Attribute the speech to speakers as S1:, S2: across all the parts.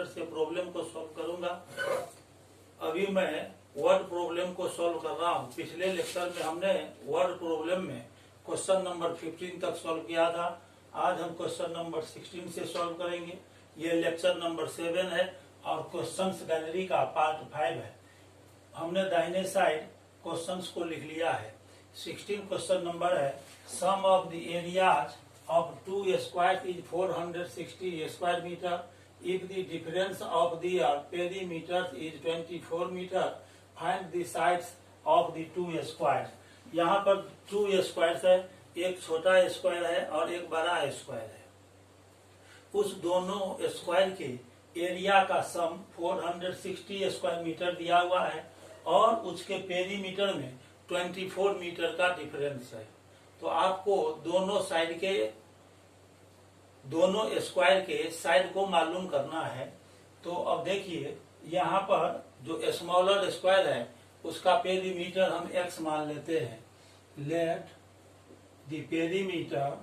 S1: Calculator से problem को solve करूंगा। अभी मैं वर्ड प्रॉब्लम को सॉल्व कर रहा हूँ। पिछले लेक्चर में हमने वर्ड प्रॉब्लम में क्वेश्चन नंबर 15 तक सॉल्व किया था। आज हम क्वेश्चन नंबर 16 से सॉल्व करेंगे। ये लेक्चर नंबर 7 है और क्वेश्चंस गैलरी का पार्ट 5 है। हमने दाहिने साइड क्वेश्चंस को लिख लिया है। 16 क्वेश्चन नंबर है, sum of the areas of 2 square is 460 square meter. If the difference of the perimeters is 24 meter, find the sides of the 2 squares. यहाँ पर 2 squares है, एक छोटा स्क्वायर है और एक बड़ा स्क्वायर है। उस दोनों स्क्वायर के एरिया का सम 460 स्क्वायर मीटर दिया हुआ है और उसके पेरीमीटर में 24 मीटर का डिफरेंस है। तो आपको दोनों स्क्वायर के साइड को मालूम करना है। तो अब देखिए, यहाँ पर जो स्मॉलर स्क्वायर है उसका पेरीमीटर हम x मान लेते हैं। Let the perimeter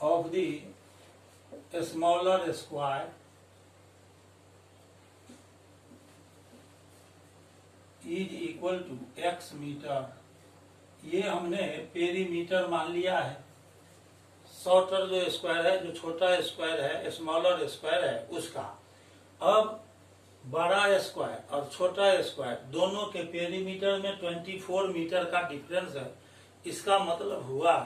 S1: of the smaller square is equal to x metre. ये हमने पेरीमीटर मान लिया है। शॉर्टर जो स्क्वायर है, जो छोटा स्क्वायर है, स्मॉलर स्क्वायर है, उसका। अब बड़ा स्क्वायर और छोटा स्क्वायर दोनों के पेरीमीटर में 24 मीटर का डिफरेंस है। इसका मतलब हुआ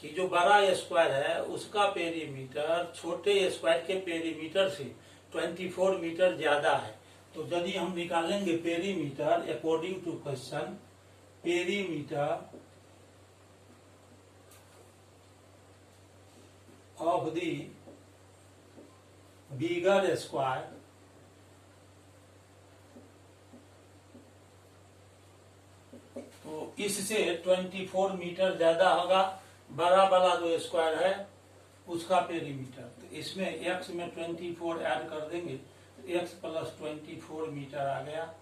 S1: कि जो बड़ा स्क्वायर है उसका पेरीमीटर छोटे स्क्वायर के पेरीमीटर से 24 मीटर ज्यादा है। तो यदि हम निकालेंगे perimeter according to question, perimeter of the bigger square तो इससे 24 मीटर ज्यादा होगा बड़ा वाला जो स्क्वायर है उसका पेरीमीटर। तो इसमें x में 24 ऐड कर देंगे, x प्लस 24 मीटर आ गया।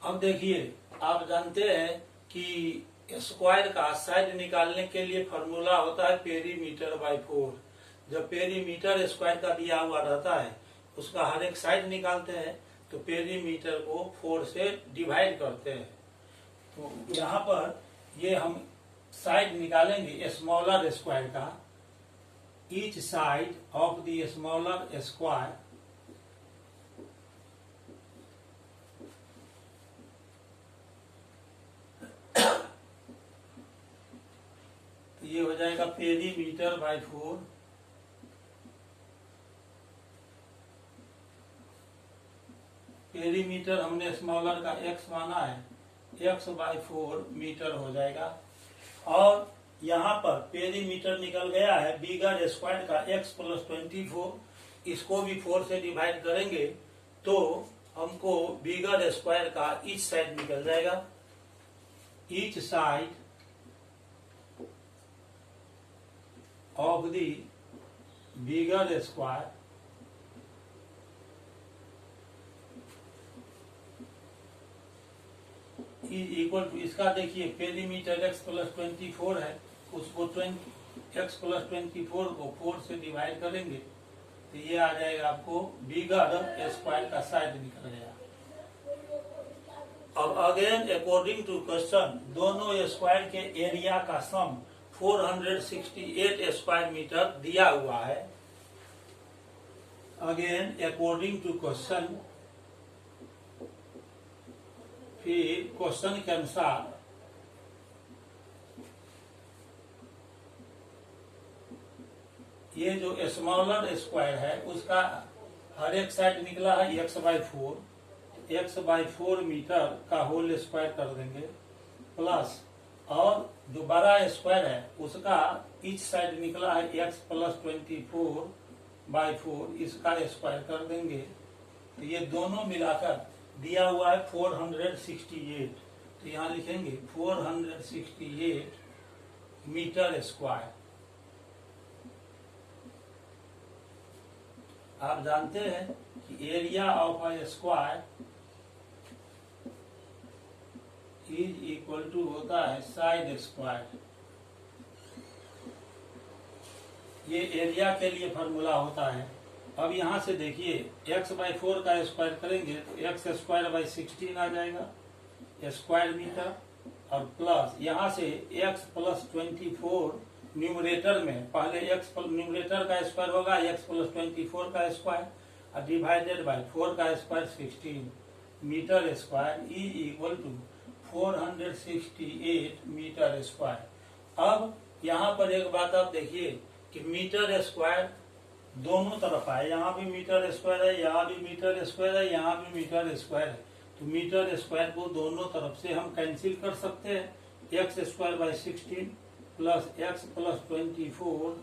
S1: अब देखिए, आप जानते हैं कि स्क्वायर का साइड निकालने के लिए फॉर्मूला होता है पेरीमीटर बाय 4। जब पेरीमीटर स्क्वायर का दिया हुआ रहता है उसका हर एक साइड निकालते हैं तो पेरीमीटर को 4 से डिवाइड करते हैं। तो यहाँ पर ये हम साइड निकालेंगे स्मॉलर स्क्वायर का। each side of the smaller square ये हो जाएगा पेरीमीटर बाय 4। पेरीमीटर हमने स्मॉलर का x माना है, x बाय 4 मीटर हो जाएगा। और यहाँ पर पेरीमीटर निकल गया है बिगर स्क्वायर का x प्लस 24। इसको भी 4 से डिवाइड करेंगे तो हमको बिगर स्क्वायर का ईच साइड निकल जाएगा। Each side of the bigger square equal to, इसका देखिए पेरीमीटर x प्लस 24 है, उसको x प्लस 24 को 4 से डिवाइड करेंगे तो ये आ जाएगा आपको बिगर स्क्वायर का साइड निकल गया। अब अगेन अकॉर्डिंग टू क्वेश्चन दोनों स्क्वायर के एरिया का सम 468 स्क्वायर मीटर दिया हुआ है। अगेन अकॉर्डिंग टू क्वेश्चन, फिर क्वेश्चन के अनुसार ये जो स्मॉलर स्क्वायर है उसका हर एक साइड निकला है x by 4। x by 4 metre का होल स्क्वायर कर देंगे प्लस, और जो बड़ा स्क्वायर है उसका ईच साइड निकला है x प्लस 24 बाय 4, इसका स्क्वायर कर देंगे तो ये दोनों मिलाकर दिया हुआ है 468। तो यहाँ लिखेंगे 468 मीटर स्क्वायर। आप जानते हैं कि area of a square is equal to होता है साइड स्क्वायर। ये एरिया के लिए फॉर्मूला होता है। अब यहाँ से देखिए x/4 का स्क्वायर करेंगे तो x²/16 आ जाएगा स्क्वायर मीटर, और प्लस यहाँ से x+24 न्यूमरेटर में पहले न्यूमरेटर का स्क्वायर होगा x+24 का स्क्वायर और डिवाइडेड बाय 4 का square 16 metre square is equal to 468 metre square. अब यहाँ पर एक बात आप देखिए कि मीटर स्क्वायर दोनों तरफ आए, यहाँ भी मीटर स्क्वायर है, यहाँ भी मीटर स्क्वायर है, यहाँ भी मीटर स्क्वायर है, तो मीटर स्क्वायर को दोनों तरफ से हम कैंसिल कर सकते हैं। x²/16 plus x+24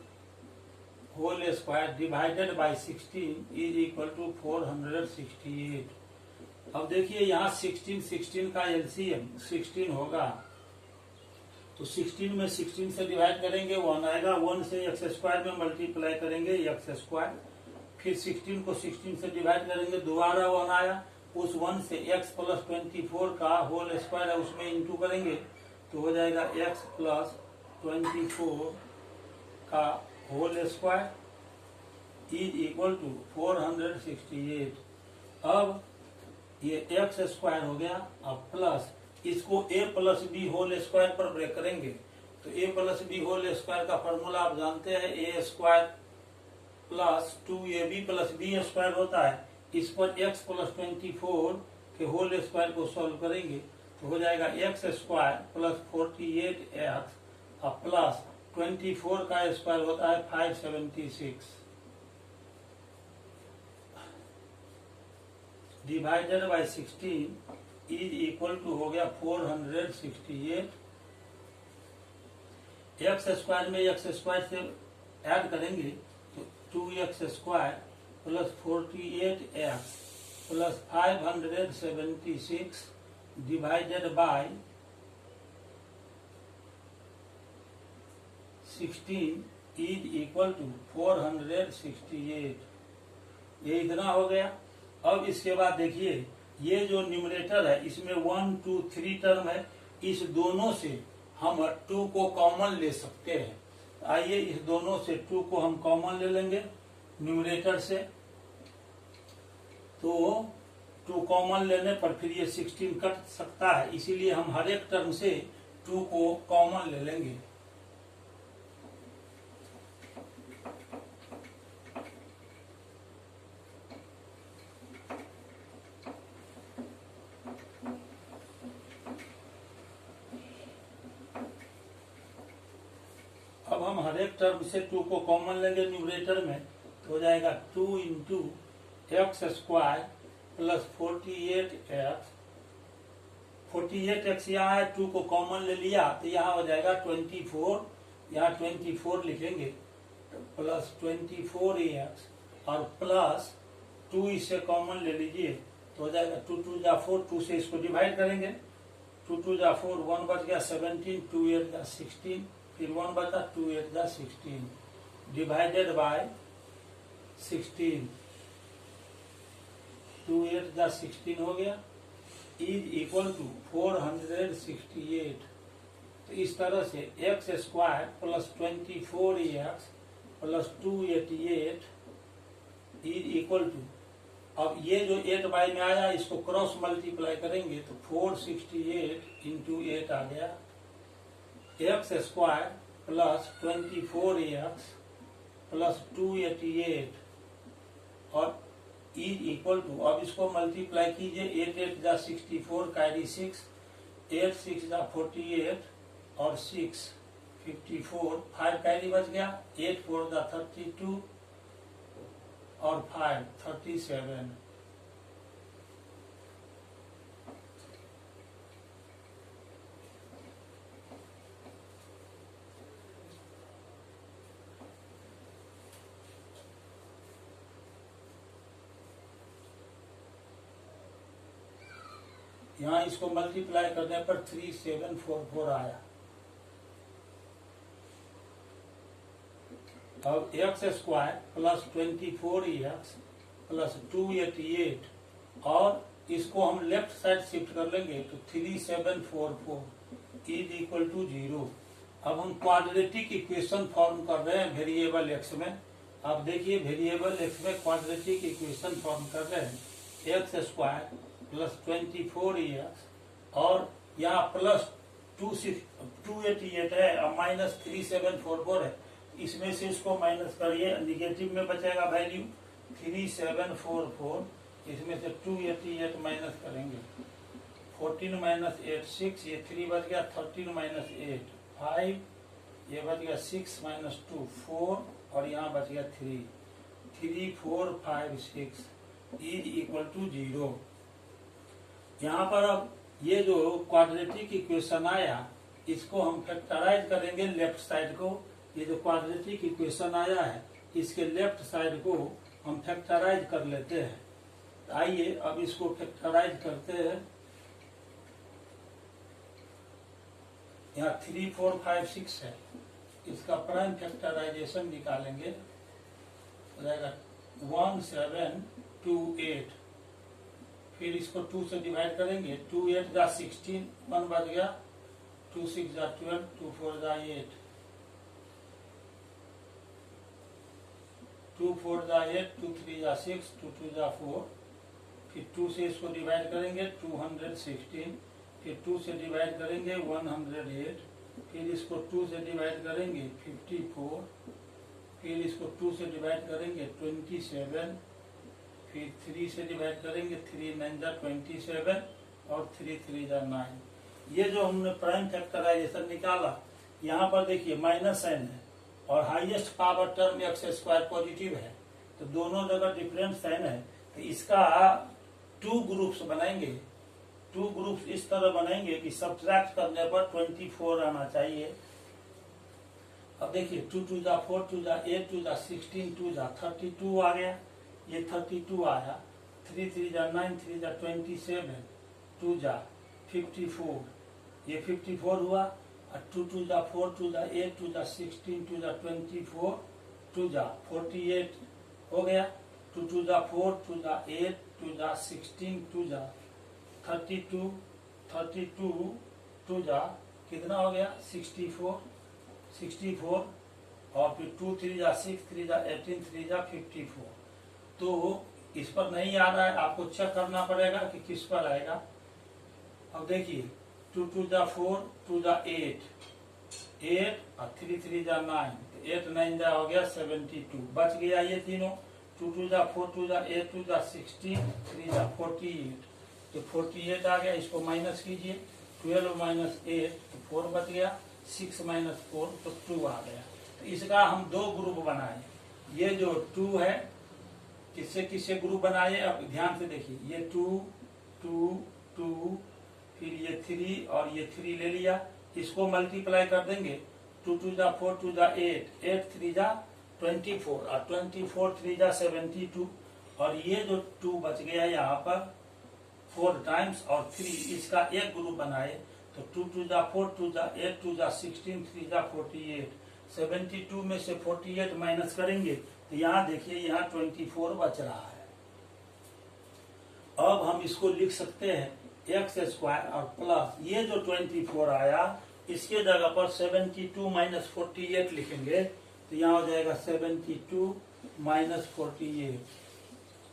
S1: whole square divided by 16 is equal to 468। अब देखिए यहाँ 16 का एलसीएम 16 होगा, तो 16 में 16 से डिवाइड करेंगे 1 आएगा, 1 से x² में मल्टीप्लाई करेंगे x², फिर 16 को 16 से डिवाइड करेंगे दोबारा 1 आया, उस 1 से x+24 का होल स्क्वायर है उसमें इंटू करेंगे तो हो जाएगा x+24 का whole square is equal to 468। अब ये x² हो गया, अब प्लस इसको a+b होल स्क्वायर पर ब्रेक करेंगे तो a+b होल स्क्वायर का फॉर्मूला आप जानते हैं a² प्लस 2ab+b² होता है। इस पर x+24 के होल स्क्वायर को सॉल्व करेंगे तो हो जाएगा x² प्लस 48x और प्लस 24 का स्क्वायर होता है 576 divided by 16 is equal to हो गया 468। x² में x² से ऐड करेंगे तो 2x² plus 48x plus 576 divided by 16 is equal to 468। ये इतना हो गया। अब इसके बाद देखिए ये जो न्यूमरेटर है इसमें 1 2 3 टर्म है, इस दोनों से हम 2 को कॉमन ले सकते हैं। आइए इस दोनों से 2 को हम कॉमन ले लेंगे न्यूमरेटर से, तो 2 कॉमन लेने पर फिर ये 16 कट सकता है, इसीलिए हम हर एक टर्म से 2 को कॉमन ले लेंगे। अब हम हर एक टर्म से 2 को कॉमन लेंगे न्यूमरेटर में तो हो जाएगा 2 into x² plus 48x। 48x यहाँ है, 2 को कॉमन ले लिया तो यहाँ हो जाएगा 24, यहाँ 24 लिखेंगे तो प्लस 24x और प्लस 2 इससे कॉमन ले लीजिए तो हो जाएगा 2 2 जा 4, 2 से इसको डिवाइड करेंगे 2 2 जा 4, 1 बच गया 17, 2 8 जा 16, फिर 1 बचा 2 8 जा 16 डिवाइडेड बाय 16, 2 8 जा 16 हो गया इज इक्वल टू 468। तो इस तरह से x² plus 24x plus 288 is equal to, अब ये जो 8 में आया इसको क्रॉस मल्टीप्लाई करेंगे तो 468 इंटू 8 आ गया, x² प्लस 24x प्लस 288 और इज इक्वल टू, अब इसको मल्टीप्लाई कीजिए 8 8 जा 64 कैरी 6, 8 6 जा 48 और 6 54, 5 कैरी बच गया 8 4 जा 32 और 5 37। यहाँ इसको मल्टीप्लाई करने पर 3744 आया। अब x² प्लस 24x प्लस 288 और इसको हम लेफ्ट साइड शिफ्ट कर लेंगे तो 3744 इज इक्वल टू 0। अब हम क्वाड्रेटिक इक्वेशन फॉर्म कर रहे हैं वेरिएबल एक्स में। आप देखिए वेरिएबल एक्स में क्वाड्रेटिक इक्वेशन फॉर्म कर रहे हैं एक्स स्क्वायर प्लस 24 और यहाँ प्लस 288 है और माइनस 3744 है। इसमें से इसको माइनस करिए, निगेटिव में बचेगा वैल्यू 3744, इसमें से 288 माइनस करेंगे 14 माइनस 8 6, ये 3 बच गया, 13 माइनस 8 5, ये बच गया 6 माइनस 2 4 और यहाँ बच गया 3 3 4 5 6 इज इक्वल टू 0। यहाँ पर अब ये जो क्वाड्रेटिक इक्वेशन आया इसको हम फैक्टराइज करेंगे लेफ्ट साइड को। ये जो क्वाड्रेटिक इक्वेशन आया है इसके लेफ्ट साइड को हम फैक्टराइज कर लेते हैं। आइए अब इसको फैक्टराइज करते हैं। यहाँ 3 4 5 6 है, इसका प्राइम फैक्टराइजेशन निकालेंगे, रहेगा 1 7 2 8। फिर इसको 2 से डिवाइड करेंगे, 2 8 जा 16, 1 बच गया, 2 6 जा 12, 2 4 जा 8, 2 4 जा 8, 2 3 जा 6, 2 2 जा 4। फिर 2 से इसको डिवाइड करेंगे 216, फिर 2 से डिवाइड करेंगे 108, फिर इसको 2 से डिवाइड करेंगे 54, फिर इसको 2 से डिवाइड करेंगे 27, फिर 3 से डिवाइड करेंगे 3 9 जा 27 और 3 3 जा 9। ये जो हमने प्राइम फैक्टराइजेशन निकाला, यहाँ पर देखिए माइनस साइन है और highest power term x square positive है, तो दोनों जगह डिफरेंट साइन है। तो इसका 2 ग्रुप्स बनाएंगे, 2 ग्रुप्स इस तरह बनाएंगे कि सब्ट्रैक्ट करने पर 24 आना चाहिए। अब देखिए 2 2 जा 4, 2 जा 8, 2 जा 16, 2 जा 32 आ गया, ये 32 आया, 3 3 जा 9, 3 जा 27, 2 जा 54, ये 54 हुआ, और 2 2 जा 4, 2 जा 8, 2 जा 16, 2 जा 24, 2 जा 48 हो गया, 2 2 जा 4, 2 जा 8, 2 जा 16, 2 जा 32, 32, 2 जा कितना हो गया 64 और फिर 2 3 जा 6, 3 जा 18, 3 जा 54। तो इस पर नहीं आ रहा है, आपको चेक करना पड़ेगा कि किस पर आएगा। अब देखिए 2 2 जा 4, 2 जा 8 और 3 3 जा 9, 8 9 जा हो गया 72, बच गया ये तीनों। 2 2 जा 4, 2 जा 8, 2 जा 16, 3 जा 48, तो 48 आ गया, इसको माइनस कीजिए, 12 माइनस 8 तो 4 बच गया, 6 माइनस 4 तो 2 आ गया। तो इसका हम 2 ग्रुप बनाए, ये जो 2 है किससे किससे ग्रुप बनाए, अब ध्यान से देखिए, ये 2 2 2, फिर ये 3 और ये 3 ले लिया, इसको मल्टीप्लाई कर देंगे, 2 2 जा 4, 2 जा 8, 8 3 जा 24 और 24 3 जा 72, और ये जो 2 बच गया यहाँ पर 4 टाइम्स और 3, इसका एक ग्रुप बनाए, तो 2 2 जा 4, 2 जा 8, 2 जा 16, 3 जा 48, 72 में से 48 माइनस करेंगे तो यहाँ देखिए यहाँ 24 बच रहा है। अब हम इसको लिख सकते हैं एक्स स्क्वायर और प्लस ये जो 24 आया इसके जगह पर 72 माइनस 48 लिखेंगे, तो यहाँ हो जाएगा 72 माइनस 48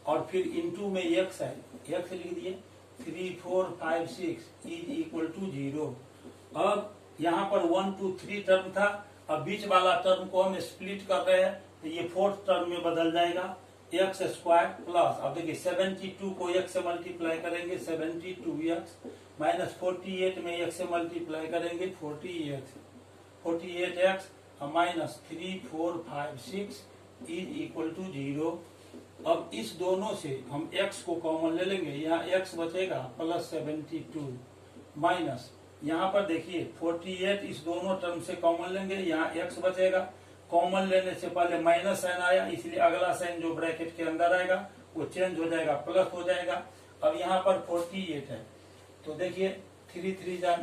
S1: और फिर इंटू में एक्स है, एक्स लिख दिए, 3 4 5 6 इज इक्वल टू 0। अब यहाँ पर 1 2 3 टर्म था, अब बीच वाला टर्म को हम स्प्लिट कर रहे हैं, तो ये 4th टर्म में बदल जाएगा, एक्स स्क्वायर प्लस, अब देखिए 72 को x से मल्टीप्लाई करेंगे 72x माइनस 48 में x से मल्टीप्लाई करेंगे 48x minus 3 4 5 6 is equal to 0। अब इस दोनों से हम x को कॉमन ले लेंगे, यहाँ x बचेगा प्लस 72 माइनस, यहाँ पर देखिए 48 इस दोनों टर्म से कॉमन लेंगे, यहाँ x बचेगा, कॉमन लेने से पहले माइनस साइन आया इसलिए अगला साइन जो ब्रैकेट के अंदर आएगा वो चेंज हो जाएगा, प्लस हो जाएगा। अब यहाँ पर 48 है, तो देखिए 3 3 जा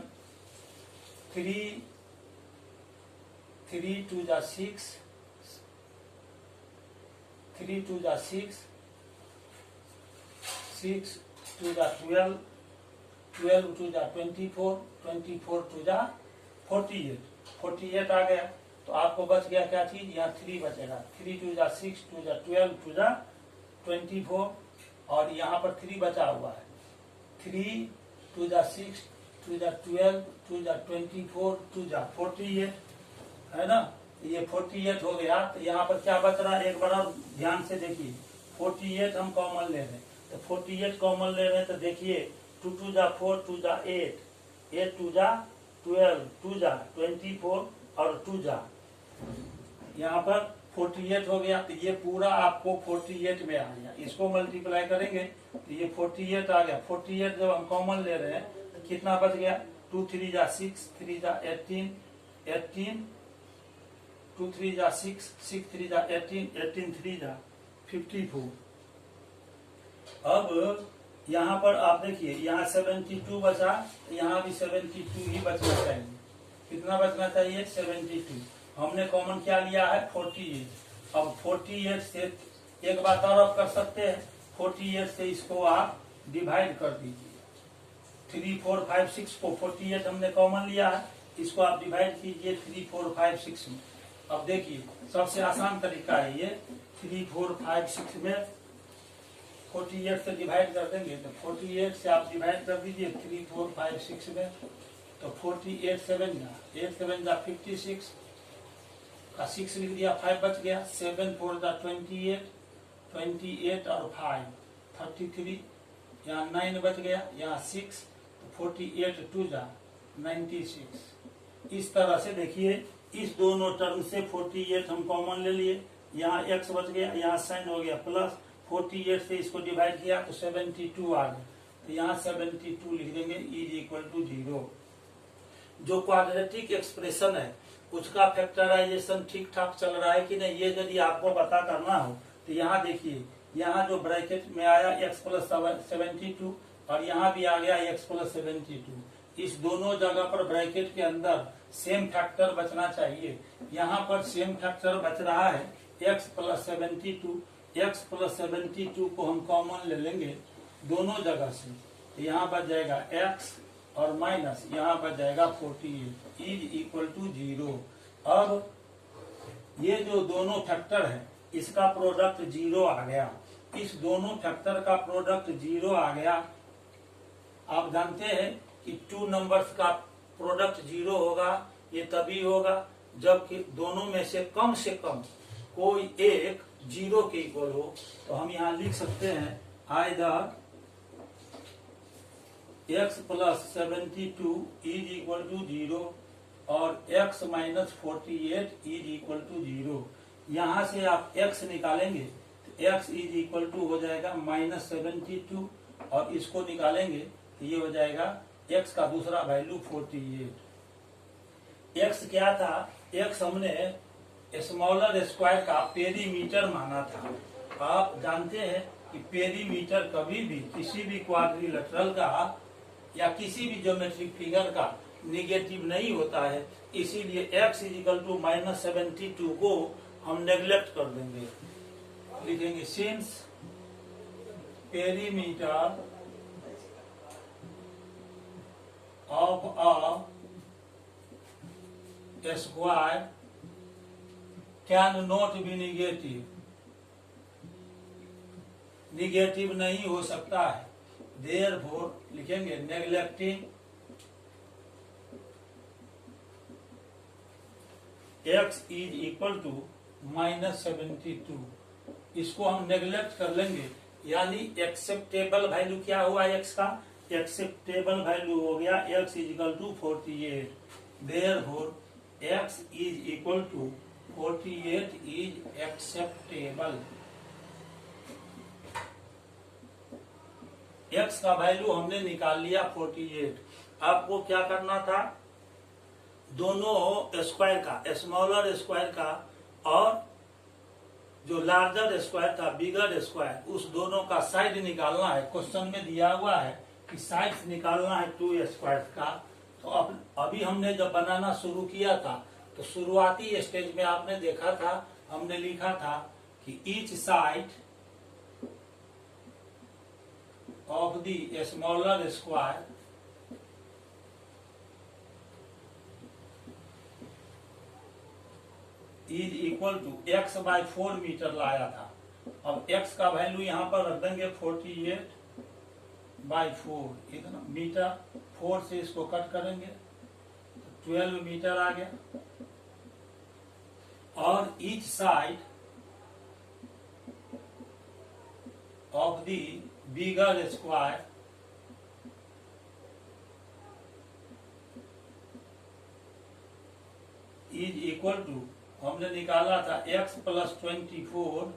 S1: 3 3 2 जा 6, 3 2 जा 6 6 टू जा 12, 12 टू जा 24, 24 टू जा 48, 48 आ गया। तो आपको बच गया क्या चीज, यहाँ 3 बचेगा। 3 टू जा 6, टू जा 12, टू जा 24, और यहाँ पर 3 बचा हुआ है। 3 टू जा 6, टू जा 12, टू जा 24, टू जा 48, है ना। ये 48 हो गया। तो यहाँ पर क्या बच रहा है, एक बार और ध्यान से देखिए। 48 हम कॉमन ले रहे हैं, तो 48 कॉमन ले रहे हैं, तो देखिए 2 टू जा 4, टू जा 8, 8 टू जा 12, टू जा 24, और 2 जा यहाँ पर 48 हो गया। तो ये पूरा आपको 48 में आ गया। इसको मल्टीप्लाई करेंगे तो ये 48 आ गया। 48 जब हम कॉमन ले रहे हैं तो कितना बच गया, 2 3 जा 6, 3 जा 18, 18, 2 3 जा 6, 6 3 जा 18, 18 3 जा 54। अब यहाँ पर आप देखिए, यहाँ 72 बचा, यहाँ भी 72 ही बचना चाहिए। कितना बचना चाहिए, 72। हमने कॉमन क्या लिया है, 48। अब 48 से एक बात और आप कर सकते हैं, 48 से इसको आप डिवाइड कर दीजिए। 3 4 5 6 को 48 हमने कॉमन लिया है, इसको आप डिवाइड कीजिए 3 4 5 6 में। अब देखिए सबसे आसान तरीका है ये, 3 4 5 6 में 48 से डिवाइड कर देंगे। तो 48 से आप डिवाइड कर दीजिए 3 4 5 6 में, तो 48 7 जा 8 7 जा 56 का 6 लिख दिया, 5 बच गया। 7 4 जा 28, 28 और 5 33, यहाँ 9 बच गया, यहाँ 6, 48 2 जा 96। इस तरह से देखिए, इस दोनों टर्म से 48 हम कॉमन ले लिए, यहाँ x बच गया, यहाँ साइन हो गया प्लस, 48 से इसको डिवाइड किया तो 72 आ गया। तो यहाँ 72 लिख देंगे इज इक्वल टू 0। जो क्वाड्रेटिक एक्सप्रेशन है उसका फैक्टराइजेशन ठीक ठाक चल रहा है कि नहीं, ये यदि आपको पता करना हो तो यहाँ देखिए, यहाँ जो ब्रैकेट में आया x प्लस 72 और यहाँ भी आ गया x प्लस 72। इस दोनों जगह पर ब्रैकेट के अंदर सेम फैक्टर बचना चाहिए। यहाँ पर सेम फैक्टर बच रहा है x प्लस 72। x प्लस 72 को हम कॉमन ले लेंगे दोनों जगह से, तो यहाँ बच जाएगा x और माइनस यहाँ बच जाएगा 48 इज इक्वल टू 0। अब ये जो दोनों फैक्टर है इसका प्रोडक्ट 0 आ गया। इस दोनों फैक्टर का प्रोडक्ट 0 आ गया। आप जानते हैं कि 2 नंबर्स का प्रोडक्ट 0 होगा, ये तभी होगा जबकि दोनों में से कम कोई एक 0 के इक्वल हो। तो हम यहाँ लिख सकते हैं either x plus 72 is equal to 0 और x minus 48 is equal to 0। यहाँ से आप x निकालेंगे तो x इज इक्वल टू हो जाएगा माइनस 72 और इसको निकालेंगे तो ये हो जाएगा x का दूसरा वैल्यू 48। x क्या था, x हमने स्मॉलर स्क्वायर का पेरीमीटर माना था। आप जानते हैं कि पेरीमीटर कभी भी किसी भी क्वाड्रिलेटरल का या किसी भी ज्योमेट्रिक फिगर का निगेटिव नहीं होता है, इसीलिए x is equal to minus 72 को हम नेग्लेक्ट कर देंगे, लिखेंगे since perimeter of a square can not be negative, negative नहीं हो सकता है। देयरफॉर लिखेंगे neglecting x is equal to minus 72। इसको हम नेग्लेक्ट कर लेंगे, यानी एक्सेप्टेबल वैल्यू क्या हुआ x का, एक्सेप्टेबल वैल्यू हो गया x is equal to 48। Therefore x is equal to 48 is acceptable. x का वैल्यू हमने निकाल लिया 48। आपको क्या करना था, दोनों स्क्वायर का, स्मॉलर स्क्वायर का और जो लार्जर स्क्वायर था बिगर स्क्वायर, उस दोनों का साइड निकालना है। क्वेश्चन में दिया हुआ है कि साइड निकालना है 2 स्क्वायर का। तो अभी हमने जब बनाना शुरू किया था तो शुरुआती स्टेज में आपने देखा था, हमने लिखा था कि each side of the smaller square is equal to x by 4 metre लाया था। अब x का वैल्यू यहाँ पर रख देंगे 48 by 4 इतना मीटर, 4 से इसको कट करेंगे तो 12 मीटर आ गया। और each side of the bigger square is equal to, हमने निकाला था x plus 24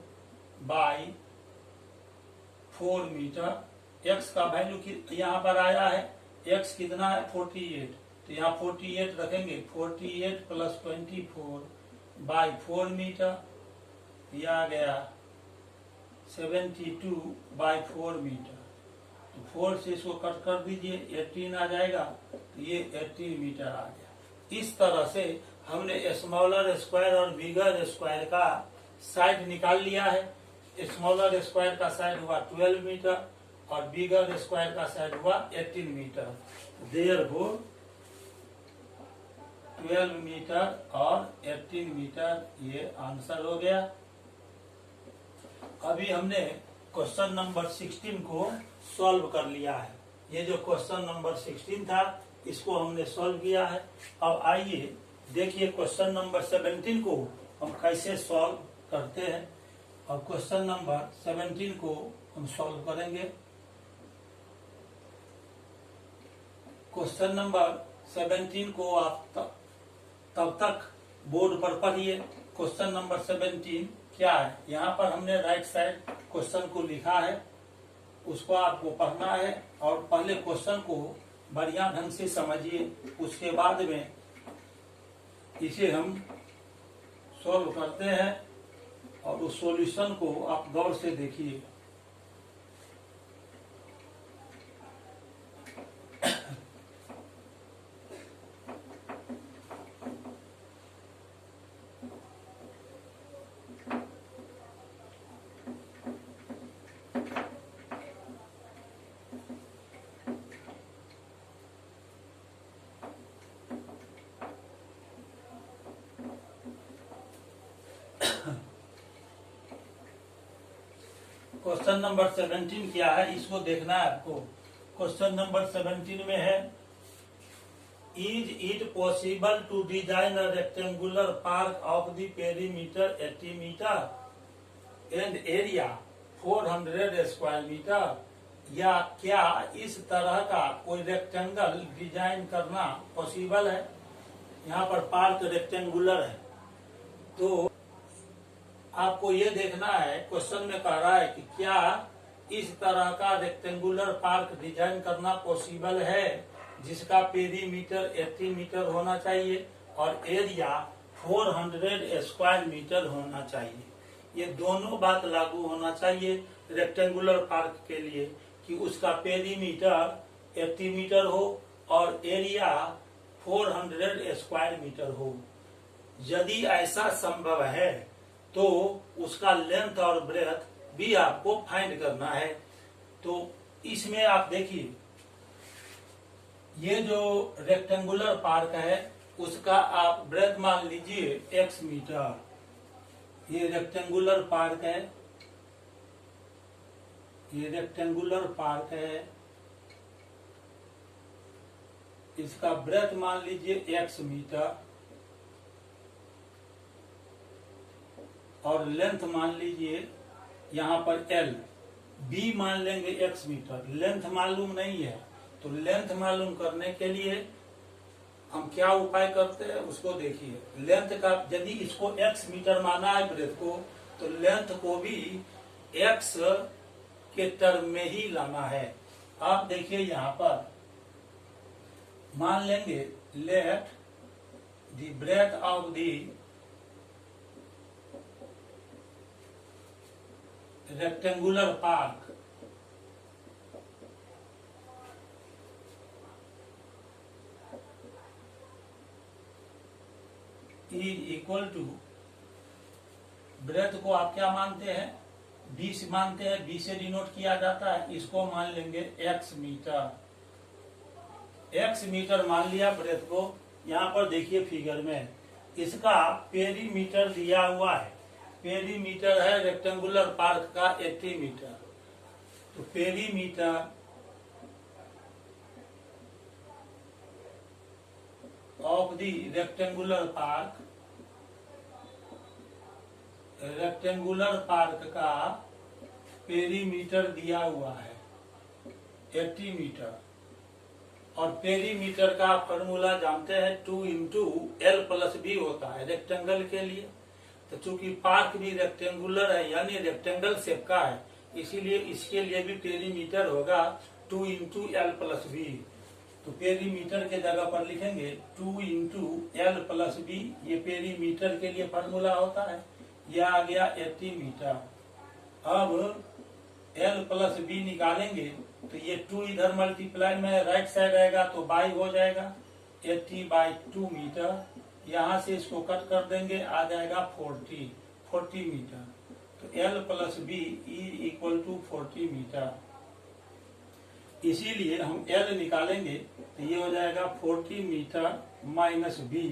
S1: by 4 metre. x का वैल्यू यहाँ पर आया है, x कितना है 48, तो यहाँ 48 रखेंगे, 48 प्लस 24 बाई 4 मीटर, यह आ गया 72 बाई 4 मीटर। तो 4 से इसको कट कर दीजिए, 18 आ जाएगा, तो ये 18 मीटर आ गया। इस तरह से हमने स्मॉलर स्क्वायर और बिगर स्क्वायर का साइड निकाल लिया है। स्मॉलर स्क्वायर का साइड हुआ 12 मीटर और बिगर स्क्वायर का साइड हुआ 18 मीटर। देयरफॉर 12 मीटर और 18 मीटर ये आंसर हो गया। अभी हमने क्वेश्चन नंबर 16 को सॉल्व कर लिया है। ये जो क्वेश्चन नंबर 16 था इसको हमने सॉल्व किया है। अब आइए देखिए क्वेश्चन नंबर 17 को हम कैसे सॉल्व करते हैं। और क्वेश्चन नंबर 17 को हम सॉल्व करेंगे। क्वेश्चन नंबर 17 को आप तब तक बोर्ड पर पढ़िए। क्वेश्चन नंबर 17 क्या है, यहाँ पर हमने राइट साइड क्वेश्चन को लिखा है, उसको आपको पढ़ना है और पहले क्वेश्चन को बढ़िया ढंग से समझिए, उसके बाद में इसे हम सॉल्व करते हैं और उस सॉल्यूशन को आप गौर से देखिए। क्वेश्चन नंबर 17 क्या है इसको देखना है आपको। क्वेश्चन नंबर 17 में है, is it possible to design a rectangular park of the perimeter 80 metre and area 400 square metre. या क्या इस तरह का कोई रेक्टेंगल डिजाइन करना पॉसिबल है। यहाँ पर पार्क रेक्टेंगुलर है, तो आपको ये देखना है, क्वेश्चन में कह रहा है कि क्या इस तरह का रेक्टेंगुलर पार्क डिजाइन करना पॉसिबल है जिसका पेरीमीटर 80 मीटर होना चाहिए और एरिया 400 स्क्वायर मीटर होना चाहिए। ये दोनों बात लागू होना चाहिए रेक्टेंगुलर पार्क के लिए कि उसका पेरीमीटर 80 मीटर हो और एरिया 400 स्क्वायर मीटर हो। यदि ऐसा संभव है तो उसका लेंथ और ब्रेथ भी आपको फाइंड करना है। तो इसमें आप देखिए, ये जो रेक्टेंगुलर पार्क है उसका आप ब्रेथ मान लीजिए x मीटर। ये रेक्टेंगुलर पार्क है, ये रेक्टेंगुलर पार्क है, इसका ब्रेथ मान लीजिए x मीटर और लेंथ मान लीजिए यहाँ पर L, B मान लेंगे x मीटर। लेंथ मालूम नहीं है तो लेंथ मालूम करने के लिए हम क्या उपाय करते हैं उसको देखिए। लेंथ का यदि इसको x मीटर माना है ब्रेथ को, तो लेंथ को भी x के टर्म में ही लाना है। आप देखिए यहाँ पर मान लेंगे let the breadth of the rectangular park is equal to, breadth को आप क्या मानते हैं बी से मानते हैं, बी से डिनोट किया जाता है, इसको मान लेंगे एक्स मीटर। एक्स मीटर मान लिया ब्रेथ को। यहाँ पर देखिए फिगर में इसका पेरीमीटर दिया हुआ है। पेरीमीटर है रेक्टेंगुलर पार्क का 80 मीटर। तो perimeter of the rectangular park का पेरीमीटर दिया हुआ है 80 मीटर। और पेरीमीटर का फॉर्मूला जानते हैं 2 इंटू एल प्लस बी होता है रेक्टेंगल के लिए। तो चूंकि पार्क भी रेक्टेंगुलर है यानी रेक्टेंगल शेप का है, इसीलिए इसके लिए भी पेरीमीटर होगा 2 इंटू एल प्लस बी। तो पेरीमीटर के जगह पर लिखेंगे 2 इंटू एल प्लस बी। ये पेरीमीटर के लिए फॉर्मूला होता है। यह आ गया 80 मीटर। अब एल प्लस बी निकालेंगे तो ये 2 इधर मल्टीप्लाई में राइट साइड आएगा तो बाई हो जाएगा 80/2 मीटर। यहाँ से इसको कट कर देंगे, आ जाएगा 40 मीटर। तो L plus B is equal to 40 metre. इसीलिए हम एल निकालेंगे तो ये हो जाएगा 40 मीटर माइनस बी,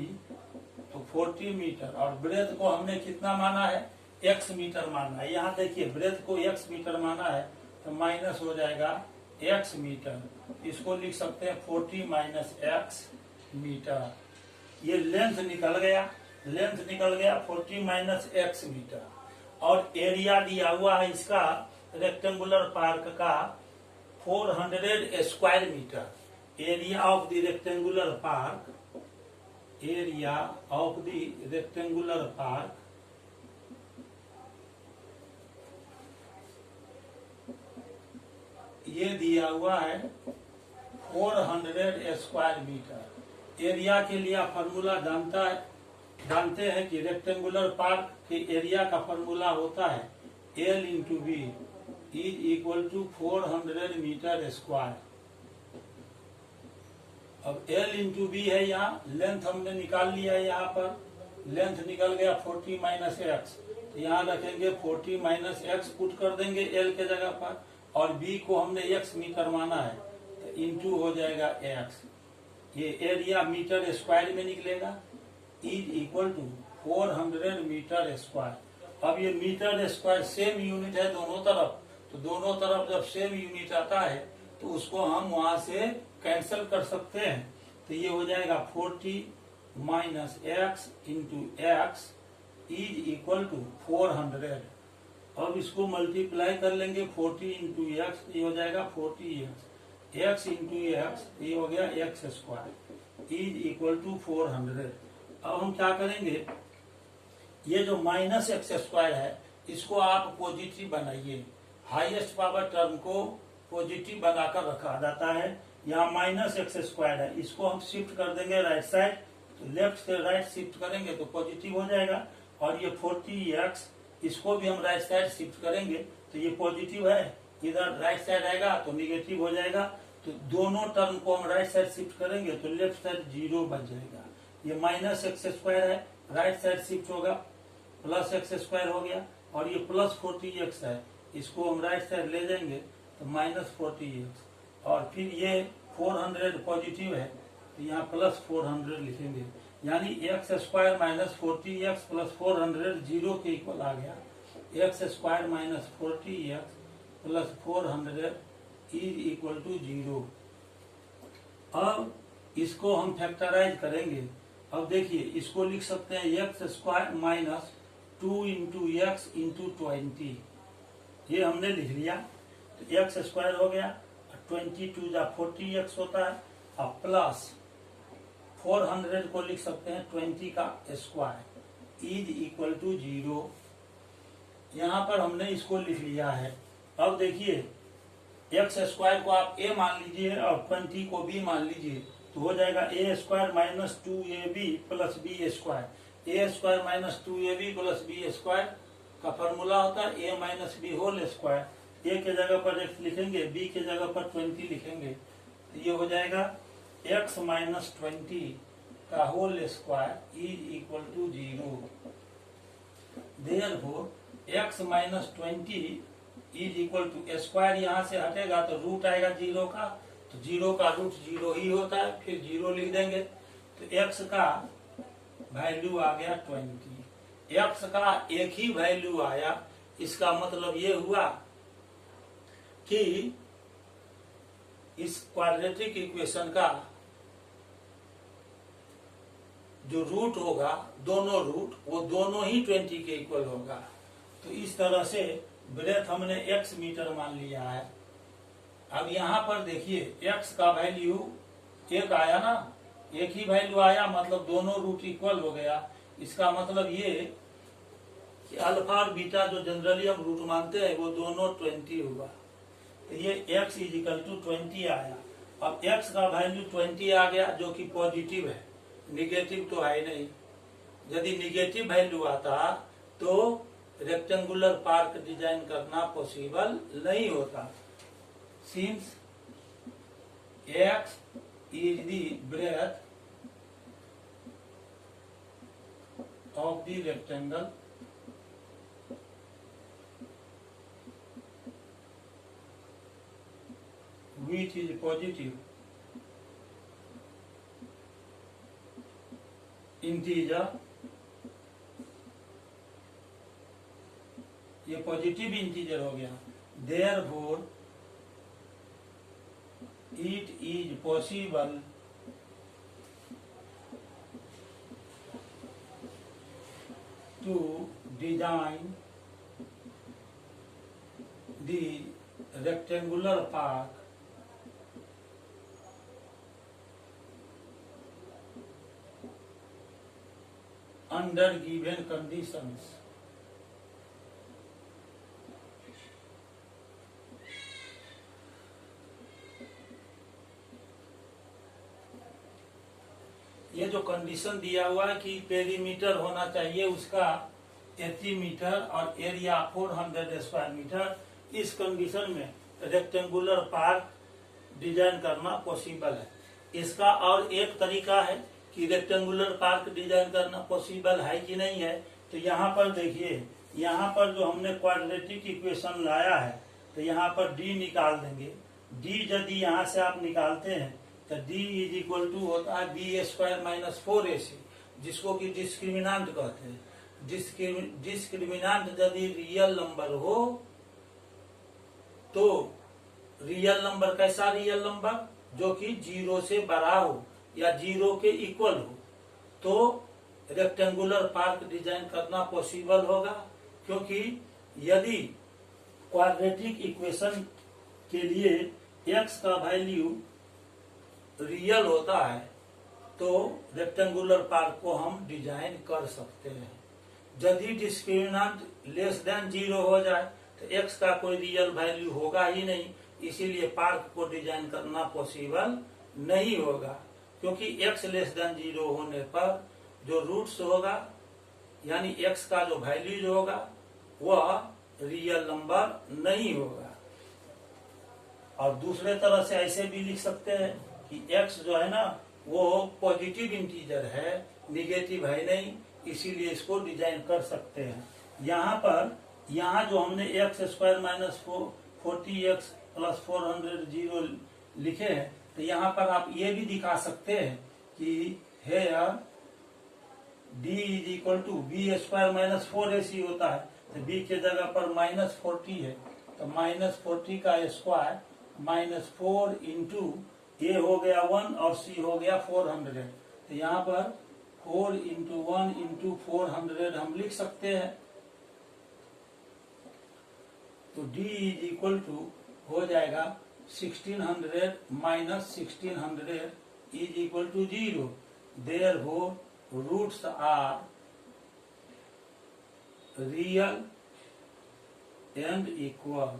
S1: तो 40 मीटर। और ब्रेथ को हमने कितना माना है, x मीटर माना है। यहाँ देखिए ब्रेथ को x मीटर माना है तो माइनस हो जाएगा x मीटर। इसको लिख सकते हैं 40 माइनस x मीटर। ये लेंथ निकल गया 40 माइनस x मीटर। और एरिया दिया हुआ है इसका रेक्टेंगुलर पार्क का 400 square metre. Area of the rectangular park, ये दिया हुआ है 400 स्क्वायर मीटर। एरिया के लिए फॉर्मूला जानते हैं कि रेक्टेंगुलर पार्क के एरिया का फॉर्मूला होता है L into B is equal to 400 metre square. अब L इंटू बी है, यहाँ लेंथ हमने निकाल लिया है। यहाँ पर लेंथ निकल गया 40 माइनस एक्स, तो यहाँ रखेंगे 40 माइनस एक्स पुट कर देंगे L के जगह पर। और B को हमने x मीटर माना है तो इंटू हो जाएगा x। ये एरिया मीटर स्क्वायर में निकलेगा is equal to 400 metre square. अब ये मीटर स्क्वायर सेम यूनिट है दोनों तरफ, तो दोनों तरफ जब सेम यूनिट आता है तो उसको हम वहां से कैंसिल कर सकते हैं। तो ये हो जाएगा 40 minus x into x is equal to 400। अब इसको मल्टीप्लाई कर लेंगे 40 इंटू एक्स, ये हो जाएगा 40 एक्स इंटू एक्स, ये हो गया x square is equal to 400। अब हम क्या करेंगे, ये जो माइनस एक्स स्क्वायर है इसको आप पॉजिटिव बनाइए। हाईएस्ट पावर टर्म को पॉजिटिव बनाकर रखा जाता है। यहाँ माइनस एक्स स्क्वायर है, इसको हम शिफ्ट कर देंगे राइट साइड, तो लेफ्ट से राइट शिफ्ट करेंगे तो पॉजिटिव हो जाएगा। और ये 40x इसको भी हम राइट साइड शिफ्ट करेंगे तो ये पॉजिटिव है, इधर राइट साइड आएगा तो निगेटिव हो जाएगा। तो दोनों टर्म को हम राइट साइड शिफ्ट करेंगे तो लेफ्ट साइड 0 बच जाएगा। ये माइनस एक्स स्क्वायर है, राइट साइड शिफ्ट होगा प्लस एक्स स्क्वायर हो गया। और ये प्लस 40x है, इसको हम राइट साइड ले जाएंगे तो माइनस 40x। और फिर ये 400 पॉजिटिव है तो यहाँ प्लस 400 लिखेंगे, यानी x square minus 40x plus 400 0 के इक्वल आ गया। X square minus 40x plus 400 is equal to 0। अब इसको हम फैक्टराइज करेंगे। अब देखिए इसको लिख सकते हैं x square minus 2 into x into 20। ये हमने लिख लिया तो एक्स स्क्वायर हो गया, 22 जा 40x होता है, अब प्लस 400 को लिख सकते हैं 20 का स्क्वायर इज इक्वल टू 0। यहाँ पर हमने इसको लिख लिया है। अब देखिए एक्स स्क्वायर को आप a मान लीजिए और 20 को b मान लीजिए तो हो जाएगा a square minus 2ab plus b square. a square minus 2ab plus b square का फॉर्मूला होता है a minus B whole square. a के जगह पर x लिखेंगे, b के जगह पर 20 लिखेंगे तो ये हो जाएगा x माइनस 20 का whole square is equal to 0। Therefore x minus 20 is equal to square, यहाँ से हटेगा तो रूट आएगा 0 का, तो 0 का रूट 0 ही होता है, फिर 0 लिख देंगे। तो x का वैल्यू आ गया 20। x का एक ही वैल्यू आया, इसका मतलब ये हुआ कि इस क्वाड्रेटिक इक्वेशन का जो रूट होगा, दोनों रूट, वो दोनों ही 20 के इक्वल होगा। तो इस तरह से ब्रेथ हमने x मीटर मान लिया है। अब यहाँ पर देखिए x का वैल्यू एक आया ना, एक ही वैल्यू आया, मतलब दोनों रूट इक्वल हो गया। इसका मतलब ये कि अल्फा और बीटा जो जनरली हम रूट मानते हैं वो दोनों 20 हुआ। तो ये x इज इक्वल टू 20 आया। अब x का वैल्यू 20 आ गया, जो कि पॉजिटिव है, निगेटिव तो है नहीं। यदि निगेटिव वैल्यू आता तो रेक्टेंगुलर पार्क डिजाइन करना पॉसिबल नहीं होता। Since x is the breadth of the rectangle which is positive integer, ये पॉजिटिव इंटीजर हो गया। Therefore it is possible to design the rectangular park under given conditions. ये जो कंडीशन दिया हुआ है कि पेरीमीटर होना चाहिए उसका 80 मीटर और एरिया 400 स्क्वायर मीटर, इस कंडीशन में रेक्टेंगुलर पार्क डिजाइन करना पॉसिबल है। इसका और एक तरीका है कि रेक्टेंगुलर पार्क डिजाइन करना पॉसिबल है कि नहीं है। तो यहाँ पर देखिए, यहाँ पर जो हमने क्वाड्रेटिक इक्वेशन लाया है, तो यहाँ पर d निकाल देंगे। d यदि यहाँ से आप निकालते हैं तो d इज इक्वल टू होता है बी स्क्वायर माइनस 4ac, जिसको कि डिस्क्रिमिनांट कहते हैं। डिस्क्रिमिनांट यदि रियल नंबर हो तो रियल नंबर कैसा रियल नंबर, जो कि 0 से बड़ा हो या 0 के इक्वल हो, तो रेक्टेंगुलर पार्क डिजाइन करना पॉसिबल होगा। क्योंकि यदि क्वाड्रेटिक इक्वेशन के लिए x का वैल्यू रियल होता है तो रेक्टेंगुलर पार्क को हम डिजाइन कर सकते हैं। यदि डिस्क्रिमिनेंट लेस देन 0 हो जाए तो x का कोई रियल वैल्यू होगा ही नहीं, इसीलिए पार्क को डिजाइन करना पॉसिबल नहीं होगा। क्योंकि x लेस देन 0 होने पर जो रूट्स होगा, यानी x का जो वैल्यू होगा वह रियल नंबर नहीं होगा। और दूसरे तरह से ऐसे भी लिख सकते हैं कि x जो है ना वो पॉजिटिव इंटीजर है, निगेटिव है नहीं, इसीलिए इसको डिजाइन कर सकते हैं। यहाँ जो हमने x square minus 40x plus 400 लिखे हैं, तो यहाँ पर आप ये भी दिखा सकते हैं कि here d is equal to B square minus 4ac होता है, तो b के जगह पर माइनस 40 है, तो माइनस 40 का स्क्वायर माइनस 4 इंटू ए हो गया 1 और c हो गया 400। तो यहाँ पर 4 इंटू 1 इंटू 400 हम लिख सकते हैं। तो d इज इक्वल टू हो जाएगा 1600 minus 1600 is equal to 0। Therefore roots are real and equal.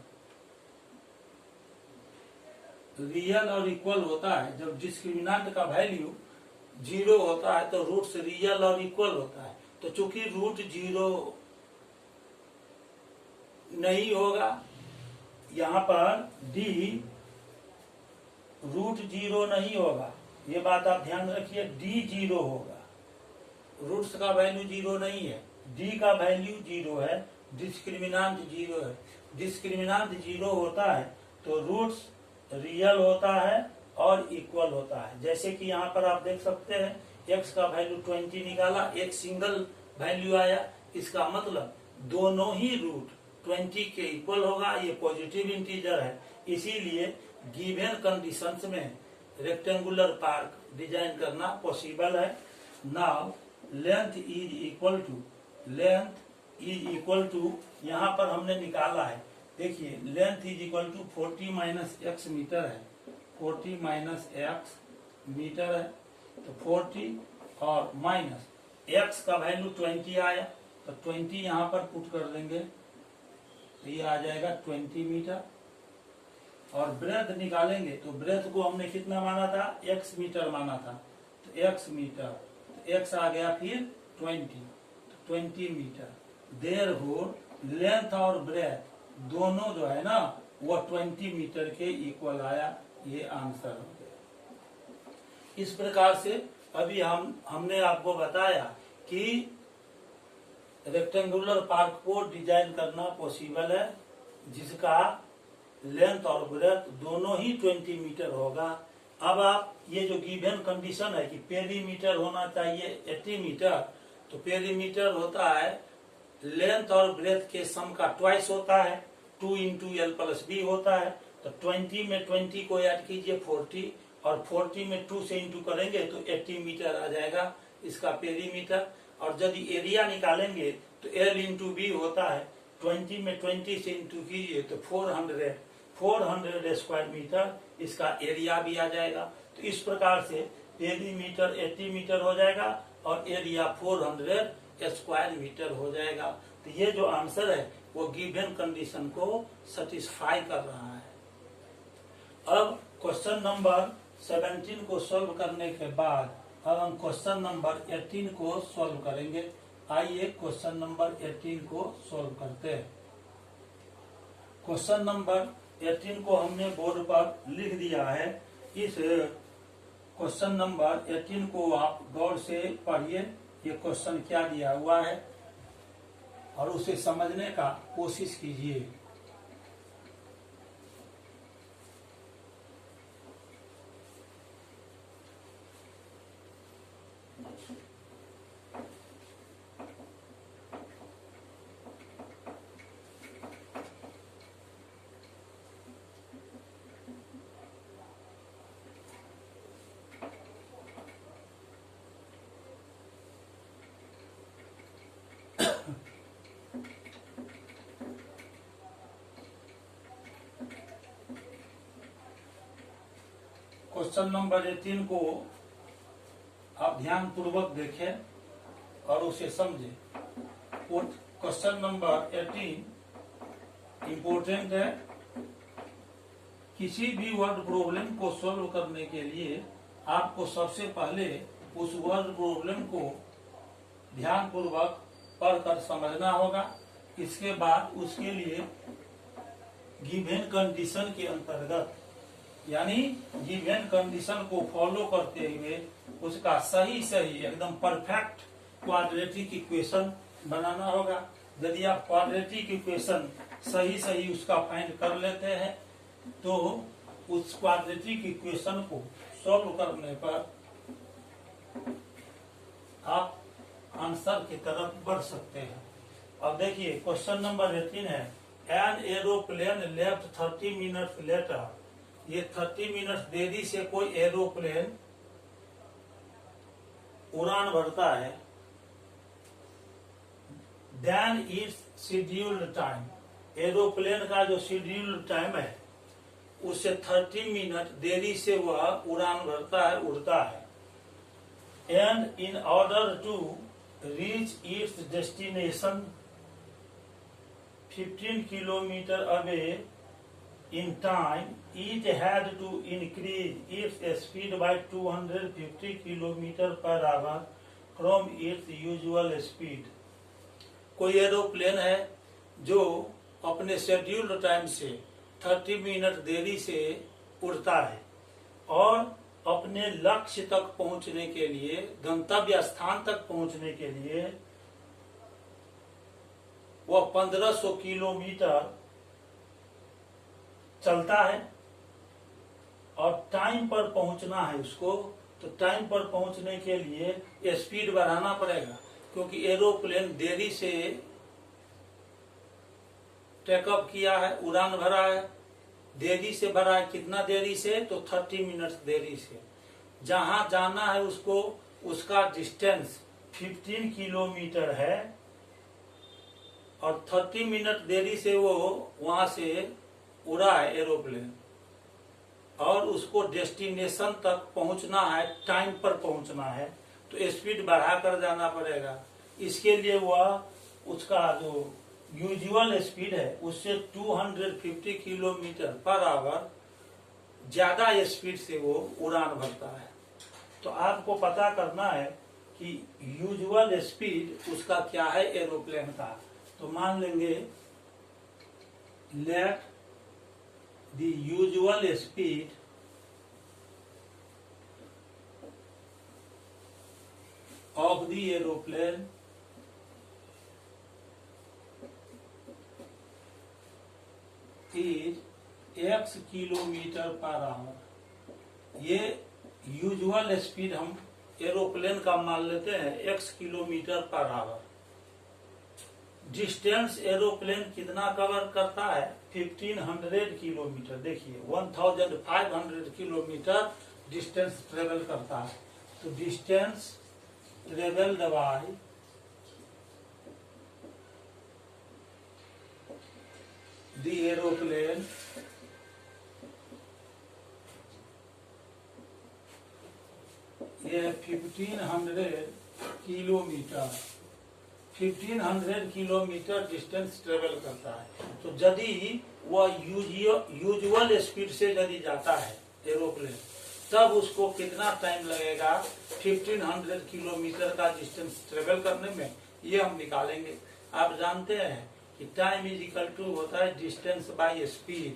S1: Real और इक्वल होता है जब डिस्क्रिमिनेंट का वैल्यू 0 होता है तो रूट्स रियल और इक्वल होता है। तो चूंकि रूट 0 नहीं होगा, यहाँ पर d रूट 0 नहीं होगा, ये बात आप ध्यान रखिए, d 0 होगा। रूट्स का वैल्यू 0 नहीं है, d का वैल्यू 0 है, डिस्क्रिमिनांट 0 है। डिस्क्रिमिनांट 0 होता है तो रूट्स रियल होता है और इक्वल होता है। जैसे कि यहाँ पर आप देख सकते हैं x का वैल्यू 20 निकाला, एक सिंगल वैल्यू आया, इसका मतलब दोनों ही रूट 20 के इक्वल होगा। ये पॉजिटिव इंटीजर है, इसीलिए गिवन कंडीशंस में रेक्टेंगुलर पार्क डिजाइन करना पॉसिबल है। Now length is equal to यहाँ पर हमने निकाला है, देखिए length is equal to 40 minus x metre है, 40 माइनस एक्स मीटर है, तो 40 और माइनस एक्स का वैल्यू 20 आया, तो 20 यहाँ पर पुट कर देंगे, तो ये आ जाएगा 20 मीटर। और ब्रेथ निकालेंगे तो ब्रेथ को हमने कितना माना था, x मीटर माना था, तो x मीटर, तो x आ गया फिर 20, तो 20 मीटर। देयरफॉर लेंथ और ब्रेथ दोनों जो है ना वो 20 मीटर के इक्वल आया, ये आंसर हो गया। इस प्रकार से अभी हमने आपको बताया कि रेक्टेंगुलर पार्क को डिजाइन करना पॉसिबल है जिसका लेंथ और ब्रेथ दोनों ही 20 मीटर होगा। अब आप ये जो गिवन कंडीशन है कि पेरीमीटर होना चाहिए 80 मीटर, तो पेरीमीटर होता है लेंथ और ब्रेथ के सम का ट्वाइस होता है, 2 इंटू एल प्लस बी होता है। तो 20 में 20 को ऐड कीजिए 40, और 40 में 2 से इंटू करेंगे तो 80 मीटर आ जाएगा इसका पेरीमीटर। और यदि एरिया निकालेंगे तो एल इंटू बी होता है, 20 में 20 से इंटू कीजिए तो 400 स्क्वायर मीटर इसका एरिया भी आ जाएगा। तो इस प्रकार से पेरीमीटर 80 मीटर हो जाएगा और एरिया 400 स्क्वायर मीटर हो जाएगा। तो ये जो आंसर है वो गिवन कंडीशन को सेटिस्फाई कर रहा है। अब क्वेश्चन नंबर 17 को सॉल्व करने के बाद अब हम क्वेश्चन नंबर 18 को सॉल्व करेंगे। आइए क्वेश्चन नंबर 18 को सॉल्व करते हैं। क्वेश्चन नंबर 18 को हमने बोर्ड पर लिख दिया है। इस क्वेश्चन नंबर 18 को आप गौर से पढ़िए, ये क्वेश्चन क्या दिया हुआ है और उसे समझने का कोशिश कीजिए। क्वेश्चन नंबर 18 को आप ध्यान पूर्वक देखें और उसे समझें। क्वेश्चन नंबर 18 इम्पोर्टेंट है। किसी भी वर्ड प्रॉब्लम को सॉल्व करने के लिए आपको सबसे पहले उस वर्ड प्रॉब्लम को ध्यान पूर्वक पढ़कर समझना होगा। इसके बाद उसके लिए गिवन कंडीशन के अंतर्गत यानी गिवन कंडीशन को फॉलो करते हुए उसका सही एकदम परफेक्ट क्वाड्रेटिक इक्वेशन बनाना होगा। यदि आप क्वाड्रेटिक इक्वेशन सही उसका फाइंड कर लेते हैं तो उस क्वाड्रेटिक इक्वेशन को सॉल्व करने पर आप आंसर की तरफ बढ़ सकते हैं। अब देखिए क्वेश्चन नंबर 18 है, an aeroplane left 30 minutes later. ये 30 मिनट्स देरी से कोई एरोप्लेन उड़ान भरता है। Then it's scheduled time, aeroplane का जो शेड्यूल्ड टाइम है उससे 30 मिनट देरी से वह उड़ान भरता है, उड़ता है। And in order to reach its destination 15 kilometre away in time, it had to increase its speed by 250 km/h from its usual speed। कोई एरोप्लेन है जो अपने शेड्यूल्ड टाइम से 30 मिनट देरी से उड़ता है और अपने लक्ष्य तक पहुंचने के लिए, गंतव्य स्थान तक पहुंचने के लिए वह 1500 किलोमीटर चलता है और टाइम पर पहुंचना है उसको, तो टाइम पर पहुंचने के लिए स्पीड बढ़ाना पड़ेगा, क्योंकि एरोप्लेन देरी से टेकअप किया है, उड़ान भरा है, देरी से भरा है। कितना देरी से? तो 30 मिनट देरी से। जहां जाना है उसको, उसका डिस्टेंस 15 किलोमीटर है और 30 मिनट देरी से वो वहां से उड़ा है एरोप्लेन, और उसको डेस्टिनेशन तक पहुंचना है, टाइम पर पहुंचना है, तो स्पीड बढ़ाकर जाना पड़ेगा। इसके लिए वह उसका जो यूजुअल स्पीड है उससे 250 किलोमीटर पर आवर ज्यादा स्पीड से वो उड़ान भरता है। तो आपको पता करना है कि यूजुअल स्पीड उसका क्या है एरोप्लेन का। तो मान लेंगे let the usual speed of the aeroplane is x kilometre per hour. ये यूजुअल स्पीड हम एरोप्लेन का मान लेते हैं x kilometre per hour. Distance aeroplane कितना कवर करता है? 1500 किलोमीटर। देखिए 1500 किलोमीटर डिस्टेंस ट्रेवल करता है। तो distance travelled by the aeroplane ये 1500 किलोमीटर 1500 किलोमीटर डिस्टेंस ट्रेवल करता है। तो यदि वह यूजुअल स्पीड से यदि जाता है एरोप्लेन, तब उसको कितना टाइम लगेगा 1500 किलोमीटर का डिस्टेंस ट्रेवल करने में, ये हम निकालेंगे। आप जानते हैं कि टाइम इज इक्वल टू होता है डिस्टेंस बाय स्पीड।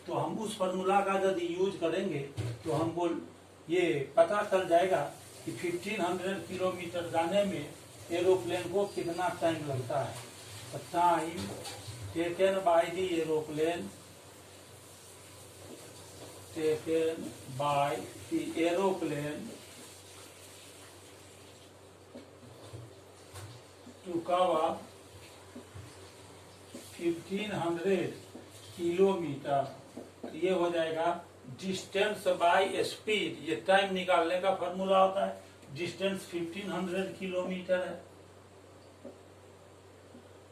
S1: तो हम उस फॉर्मूला का यदि यूज करेंगे तो हमको ये पता चल जाएगा कि 1500 किलोमीटर जाने में एरोप्लेन को कितना टाइम लगता है। तो time taken by the aeroplane to cover 1500 kilometre, ये हो जाएगा डिस्टेंस बाय स्पीड। ये टाइम निकालने का फॉर्मूला होता है। डिस्टेंस 1500 किलोमीटर है,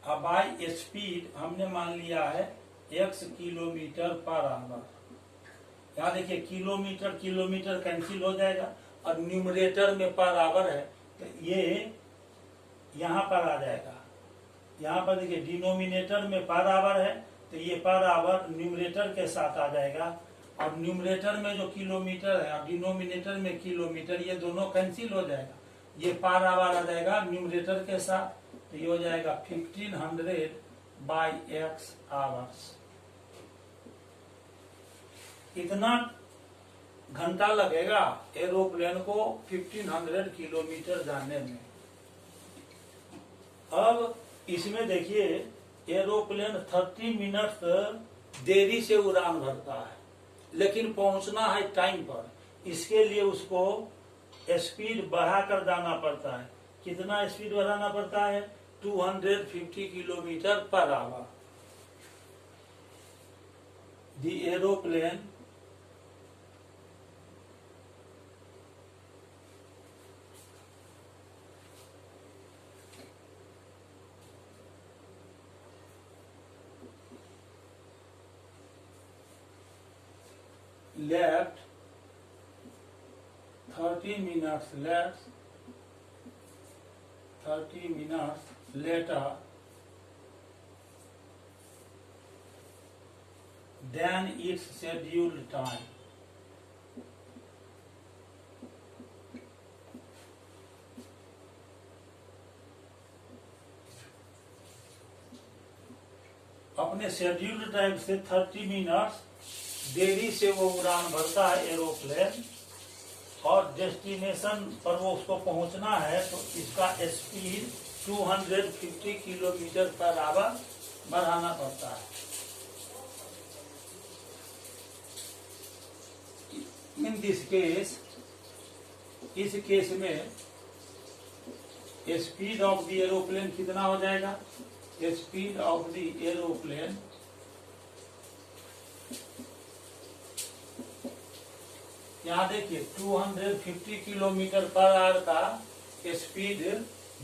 S1: अब बाय स्पीड हमने मान लिया है x किलोमीटर पर आवर। यहाँ देखिए किलोमीटर किलोमीटर कैंसिल हो जाएगा और न्यूमरेटर में पर आवर है, तो ये यहाँ पर आ जाएगा। यहाँ पर देखिए डिनोमिनेटर में पर आवर है, तो ये पर आवर न्यूमरेटर के साथ आ जाएगा, और न्यूमरेटर में जो किलोमीटर है और डिनोमिनेटर में किलोमीटर, ये दोनों कैंसिल हो जाएगा। ये पर आवर आ जाएगा न्यूमरेटर के साथ, तो ये हो जाएगा 1500 बाय x आवर्स। इतना घंटा लगेगा एरोप्लेन को 1500 किलोमीटर जाने में। अब इसमें देखिए एरोप्लेन 30 मिनट देरी से उड़ान भरता है, लेकिन पहुंचना है टाइम पर। इसके लिए उसको स्पीड बढ़ाकर जाना पड़ता है। कितना स्पीड बढ़ाना पड़ता है? 250 kilometre per hour. The aeroplane left 30 minutes later than its scheduled time. अपने शेड्यूल्ड टाइम से 30 मिनट देरी से वो उड़ान भरता है एरोप्लेन, और डेस्टिनेशन पर वो उसको पहुंचना है, तो इसका स्पीड 250 किलोमीटर पर आवर बढ़ाना पड़ता है। इन दिस केस, इस केस में स्पीड ऑफ द एरोप्लेन कितना हो जाएगा? स्पीड ऑफ द एरोप्लेन यहाँ देखिए 250 किलोमीटर पर आवर का स्पीड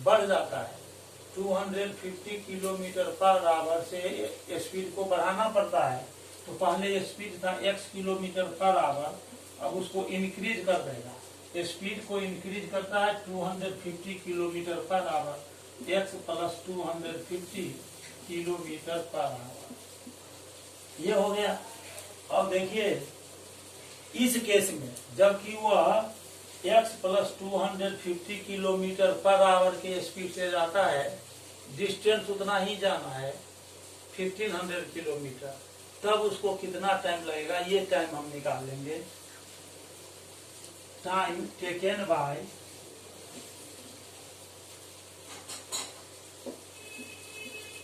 S1: बढ़ जाता है। 250 किलोमीटर पर आवर से स्पीड को बढ़ाना पड़ता है। तो पहले स्पीड था x किलोमीटर पर आवर, अब उसको इंक्रीज कर देगा। स्पीड को इंक्रीज करता है 250 kilometre per hour, x plus 250 kilometre per hour, ये हो गया। अब देखिए इस केस में जबकि वह x plus 250 kilometre per hour के स्पीड से जाता है, डिस्टेंस उतना ही जाना है 1500 किलोमीटर, तब उसको कितना टाइम लगेगा ये टाइम हम निकाल लेंगे। Time taken by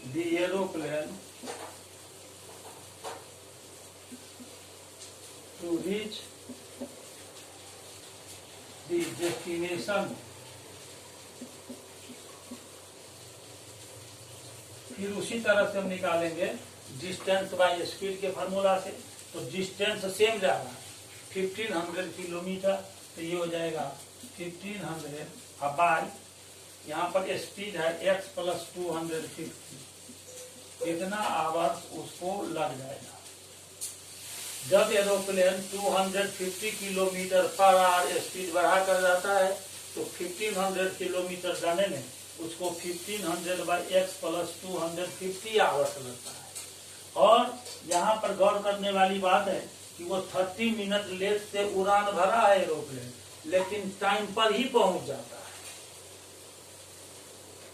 S1: the aeroplane to reach the destination, फिर उसी तरह से हम निकालेंगे डिस्टेंस बाय स्पीड के फार्मूला से। तो डिस्टेंस सेम जा रहा है 1500 किलोमीटर, तो ये हो जाएगा 1500 अब बाय यहाँ पर स्पीड है x प्लस 250, इतना आवर्स उसको लग जाएगा। जब aeroplane 250 kilometre per hour speed बढ़ा कर जाता है तो 1500 किलोमीटर जाने में उसको 1500 बाई x प्लस 250 आवर्स लगता है। और यहाँ पर गौर करने वाली बात है कि वो 30 मिनट लेट से उड़ान भरा है एरोप्लेन, लेकिन टाइम पर ही पहुंच जाता है।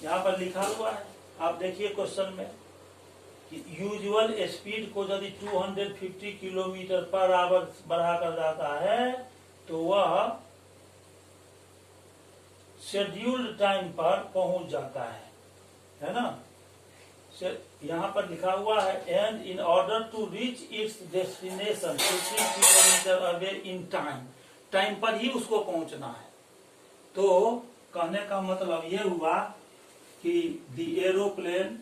S1: यहाँ पर लिखा हुआ है, आप देखिए क्वेश्चन में, यूजुअल स्पीड को यदि 250 किलोमीटर पर आवर बढ़ा कर जाता है तो वह शेड्यूल्ड टाइम पर पहुंच जाता है ना। यहाँ पर लिखा हुआ है and in order to reach its destination 50 kilometre away in time, time पर ही उसको पहुंचना है। तो कहने का मतलब ये हुआ कि द एरोप्लेन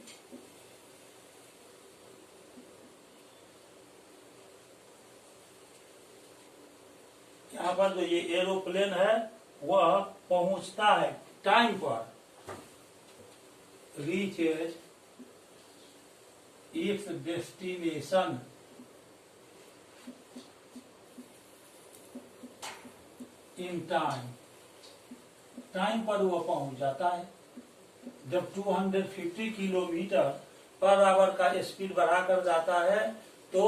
S1: यहाँ पर जो ये एरोप्लेन है वह पहुंचता है टाइम पर, reaches it's destination in time, time पर वह पहुंच जाता है। जब 250 किलोमीटर पर आवर का स्पीड बढ़ाकर जाता है तो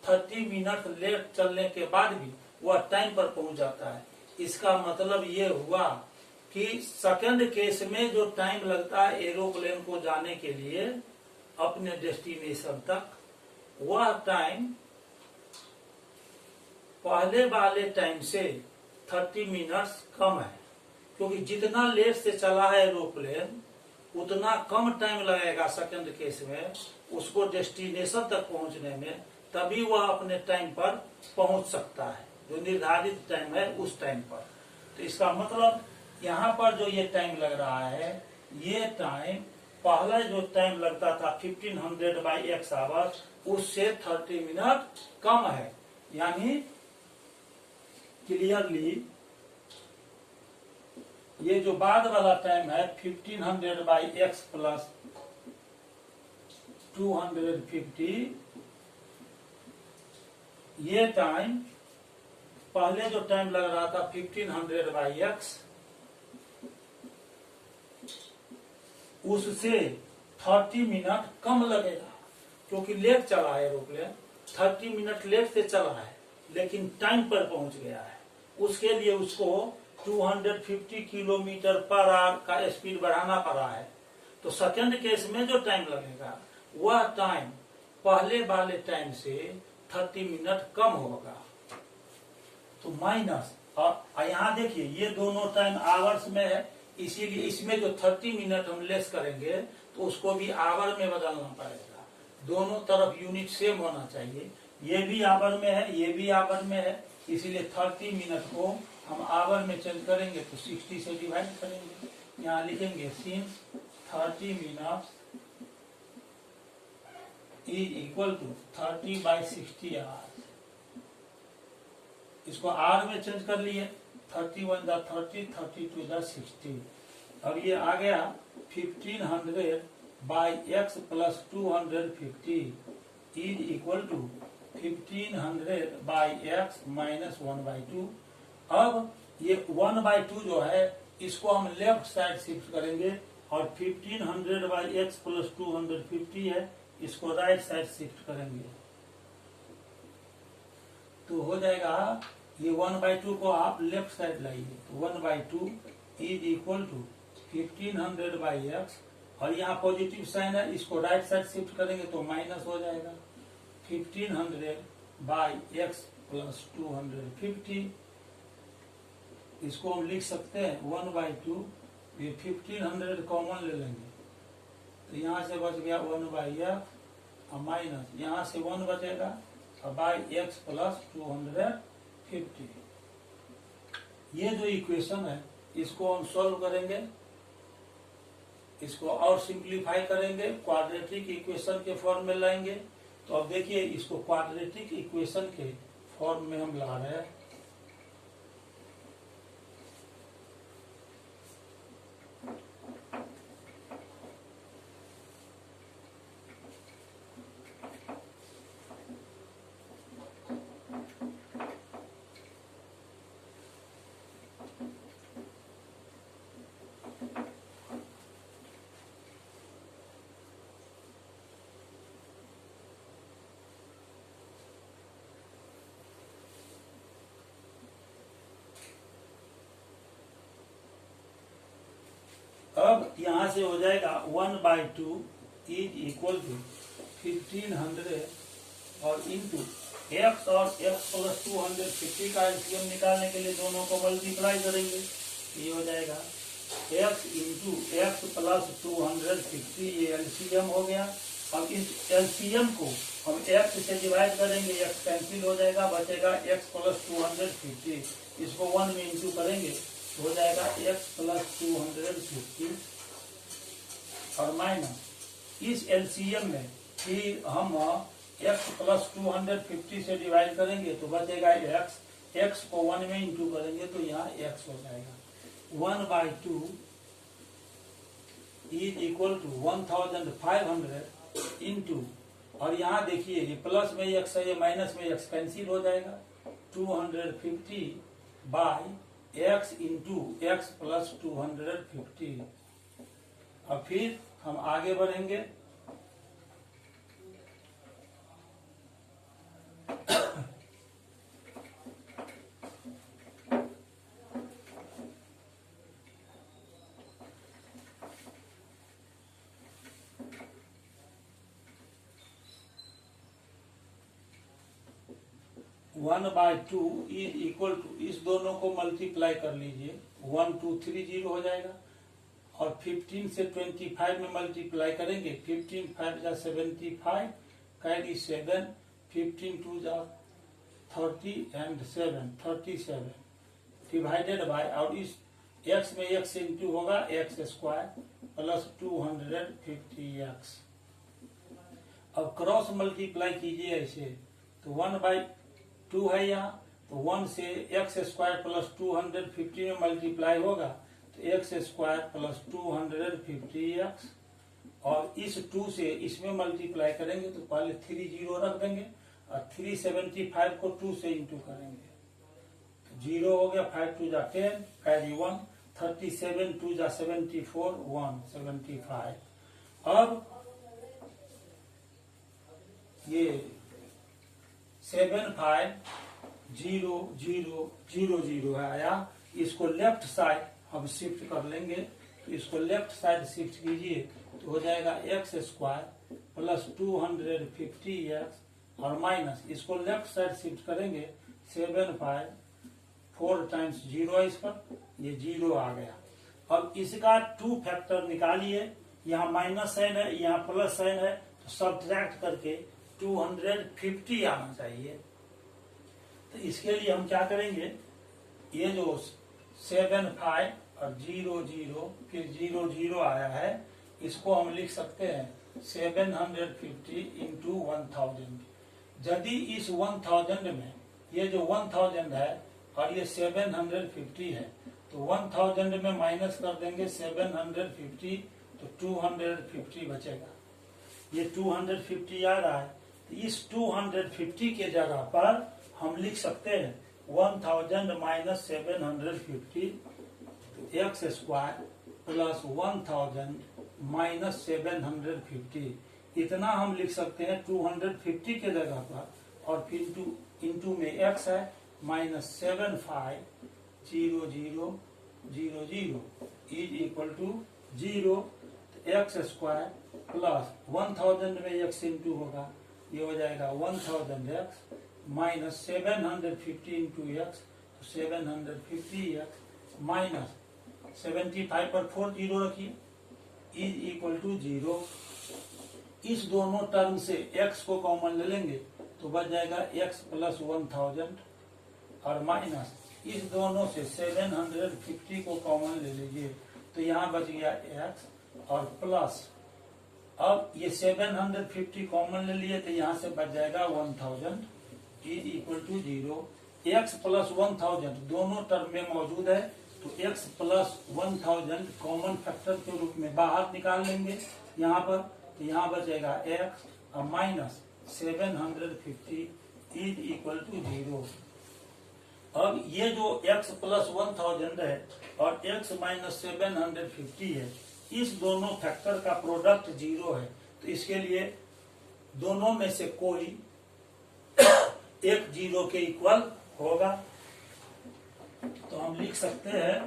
S1: 30 मिनट लेट चलने के बाद भी वह टाइम पर पहुंच जाता है। इसका मतलब ये हुआ कि सेकंड केस में जो टाइम लगता है एरोप्लेन को जाने के लिए अपने डेस्टिनेशन तक, वह टाइम पहले वाले टाइम से 30 मिनट्स कम है, क्योंकि जितना लेट से चला है एरोप्लेन उतना कम टाइम लगेगा सेकंड केस में उसको डेस्टिनेशन तक पहुंचने में, तभी वह अपने टाइम पर पहुंच सकता है, जो निर्धारित टाइम है उस टाइम पर। तो इसका मतलब यहाँ पर जो ये टाइम लग रहा है, ये टाइम पहले जो टाइम लगता था 1500 बाई x आवर्स उससे 30 मिनट कम है। यानी क्लियरली ये जो बाद वाला टाइम है 1500 बाई x प्लस 250, ये टाइम पहले जो टाइम लग रहा था 1500 बाई x उससे 30 मिनट कम लगेगा, क्योंकि लेट चला है एरोप्लेन, 30 मिनट लेट से चला है लेकिन टाइम पर पहुंच गया है। उसके लिए उसको 250 किलोमीटर पर आवर का स्पीड बढ़ाना पड़ा है। तो सेकंड केस में जो टाइम लगेगा वह टाइम पहले वाले टाइम से 30 मिनट कम होगा। तो माइनस, और यहाँ देखिए ये दोनों टाइम आवर्स में है, इसीलिए इसमें जो 30 मिनट हम लेस करेंगे तो उसको भी आवर में बदलना पड़ेगा। दोनों तरफ यूनिट सेम होना चाहिए, ये भी आवर में है, ये भी आवर में है, इसीलिए 30 मिनट को हम आवर में चेंज करेंगे तो 60 से डिवाइड करेंगे। यहाँ लिखेंगे since 30 minute is equal to 30/60 hours. इसको आर में चेंज कर लिए, 31 × 30, 32 × 60। अब ये आ गया 1500/x + 250 is equal to 1500/x - 1/2। अब ये 1/2 जो है इसको हम लेफ्ट साइड शिफ्ट करेंगे और 1500/x + 250 है, इसको राइट साइड शिफ्ट करेंगे तो हो जाएगा ये 1/2 को आप लेफ्ट साइड लाइए तो 1/2 इज इक्वल टू 1500/x और यहाँ पॉजिटिव साइन है, इसको राइट साइड शिफ्ट करेंगे तो माइनस हो जाएगा 1500/x + 250। इसको हम लिख सकते हैं 1/2, ये 1500 कॉमन ले लेंगे तो यहाँ से बच गया 1/x और माइनस यहाँ से 1 बचेगा और x + 250। ये जो इक्वेशन है इसको हम सॉल्व करेंगे, इसको और सिंप्लीफाई करेंगे, क्वाड्रेटिक इक्वेशन के फॉर्म में लाएंगे। तो अब देखिए इसको क्वाड्रेटिक इक्वेशन के फॉर्म में हम ला रहे हैं। अब यहां से हो जाएगा 1/2 इज इक्वल टू 1500 और इंटू x और x + 250 का एलसीएम निकालने के लिए दोनों को मल्टीप्लाई करेंगे। ये हो जाएगा x इंटू x + 250, ये एलसीएम हो गया। अब इस एलसीएम को हम x से डिवाइड करेंगे, x कैंसिल हो जाएगा, बचेगा x + 250। इसको 1 में इंटू करेंगे हो जाएगा x + 250 और माइनस इस एलसीएम में फिर हम x + 250 से डिवाइड करेंगे तो बचेगा x को 1 में इंटू करेंगे तो यहाँ x हो जाएगा 1/2 इज इक्वल टू 1500 इंटू, और यहाँ देखिए ये प्लस में x है, ये माइनस में x कैंसिल हो जाएगा 250/x इंटू x + 250। अब फिर हम आगे बढ़ेंगे। One by two is equal to, इस दोनों को मल्टीप्लाई कर लीजिए, 1230 हो जाएगा और 15 से 25 में मल्टीप्लाई करेंगे, 15 5 जा 75, कैरी 7, 15 2 जा 30 एंड 7 37 डिवाइडेड बाय, और इस x में x इंटू होगा x² प्लस 250x। अब क्रॉस मल्टीप्लाई कीजिए ऐसे तो 1/2 है यहाँ, तो 1 से x² प्लस 250 में मल्टीप्लाई होगा तो x² प्लस 250x, और इस 2 से इसमें मल्टीप्लाई करेंगे तो पहले 3 0 रख देंगे और 375 को 2 से इंटू करेंगे, 0 हो गया, 5 2 जा 10, कैरी 1, 37 2 जा 74, 1 75। अब ये 7 5 0 0 0 0 है आया, इसको लेफ्ट साइड हम शिफ्ट कर लेंगे, तो इसको लेफ्ट साइड शिफ्ट कीजिए तो हो जाएगा x² प्लस 250x और माइनस इसको लेफ्ट साइड शिफ्ट करेंगे 7 5 4 टाइम्स 0 है इस पर, ये 0 आ गया, अब इसका 2 फैक्टर निकालिए, यहाँ माइनस साइन है, यहाँ प्लस साइन है, तो सब्ट्रैक्ट करके 250 आना चाहिए। तो इसके लिए हम क्या करेंगे, ये जो 7 5 और 0 0 फिर 0 0 आया है, इसको हम लिख सकते हैं 750 इंटू 1000। यदि इस 1000 में ये जो 1000 है और ये 750 है, तो 1000 में माइनस कर देंगे 750, तो 250 बचेगा। ये 250 आ रहा है, तो इस 250 के जगह पर हम लिख सकते हैं 1000 minus 750 x square plus 1000 minus 750, इतना हम लिख सकते हैं 250 के जगह पर, और फिर इंटू में एक्स है minus 7 5 0 0 0 0 is equal to 0। X square plus 1000 में एक्स इंटू होगा, ये हो जाएगा 1000 x minus 750 into x, 750 x minus 75 पर 4 जीरो रखिए इज इक्वल टू 0। इस दोनों टर्म से x को कॉमन ले लेंगे तो बच जाएगा x प्लस 1000, और माइनस इस दोनों से 750 को कॉमन ले लीजिए तो यहाँ बच गया x, और प्लस अब ये 750 कॉमन ले लिए तो यहाँ से बच जाएगा 1000 is equal to 0। x plus 1000 दोनों टर्म में मौजूद है, तो x प्लस 1000 कॉमन फैक्टर के रूप में बाहर निकाल लेंगे यहाँ पर, तो यहाँ बचेगा x और माइनस 750 इज इक्वल टू 0। अब ये जो x प्लस 1000 है और x माइनस 750 है, इस दोनों फैक्टर का प्रोडक्ट 0 है, तो इसके लिए दोनों में से कोई एक 0 के इक्वल होगा। तो हम लिख सकते हैं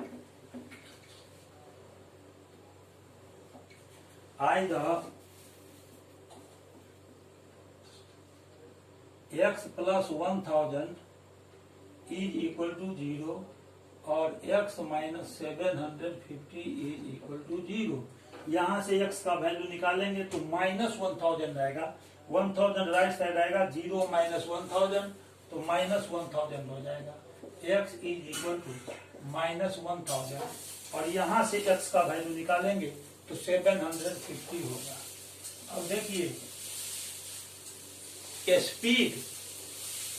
S1: either x plus 1000 is equal to 0 और x minus 750 is equal to 0। यहाँ से x का वैल्यू निकालेंगे तो माइनस 1000 आएगा, 1000 राइट साइड आएगा, 0 माइनस 1000 तो माइनस 1000 हो जाएगा। x is equal to minus 1000, और यहाँ से x का वैल्यू निकालेंगे तो 750 होगा। अब देखिए स्पीड,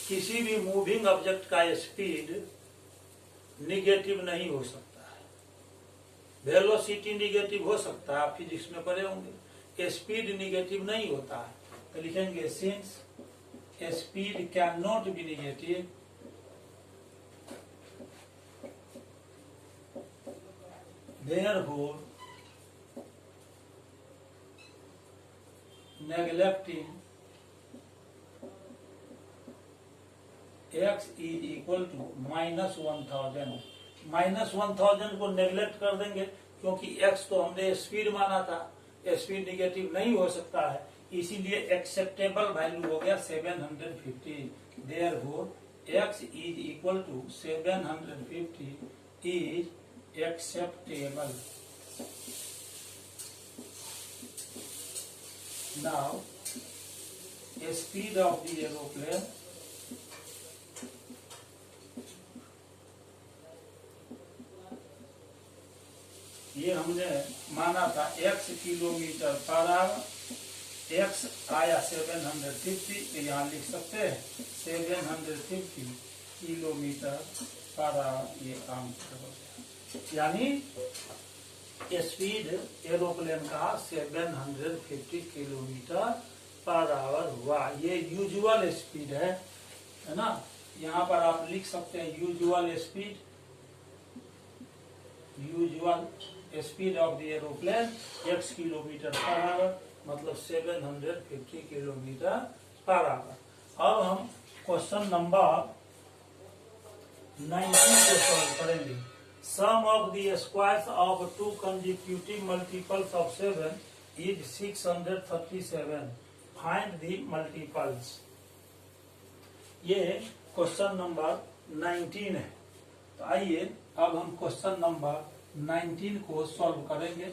S1: किसी भी मूविंग ऑब्जेक्ट का स्पीड निगेटिव नहीं हो सकता है। वेलोसिटी निगेटिव हो सकता है, आप फिजिक्स में पढ़े होंगे, स्पीड निगेटिव नहीं होता है। तो लिखेंगे since speed can not be negative, therefore neglecting x is equal to minus 1000, minus 1000 को नेग्लेक्ट कर देंगे क्योंकि x तो हमने स्पीड माना था, स्पीड निगेटिव नहीं हो सकता है, इसीलिए एक्सेप्टेबल वैल्यू हो गया 750। Therefore x is equal to 750 is acceptable. Now, speed of the aeroplane ये हमने माना था x kilometre per hour, x आया 750, तो यहाँ लिख सकते हैं 750 किलोमीटर पर आवर, ये आंसर हो गया। यानी स्पीड एरोप्लेन का 750 किलोमीटर पर आवर हुआ। ये यूजुअल स्पीड है ना, यहाँ पर आप लिख सकते हैं usual speed, usual speed of the aeroplane x kilometre per hour, मतलब 750 किलोमीटर पर आवर। अब हम क्वेश्चन नंबर 19 को सॉल्व करेंगे। Sum of the squares of two consecutive multiples of 7 is 637. Find the multiples. ये क्वेश्चन नंबर 19 है। तो आइए अब हम क्वेश्चन नंबर 19 को सॉल्व करेंगे।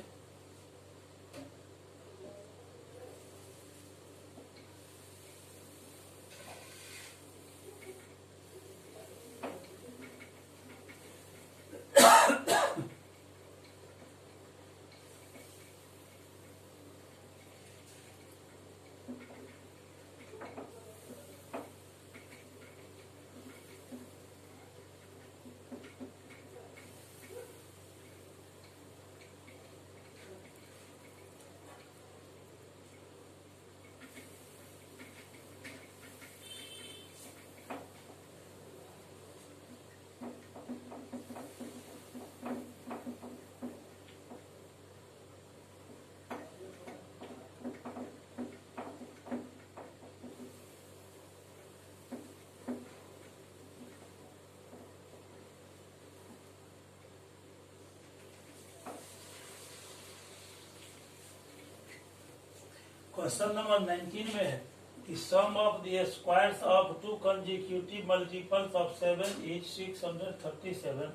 S1: क्वेश्चन नंबर 19 में है the sum of the squares of two consecutive multiples of 7 is 637.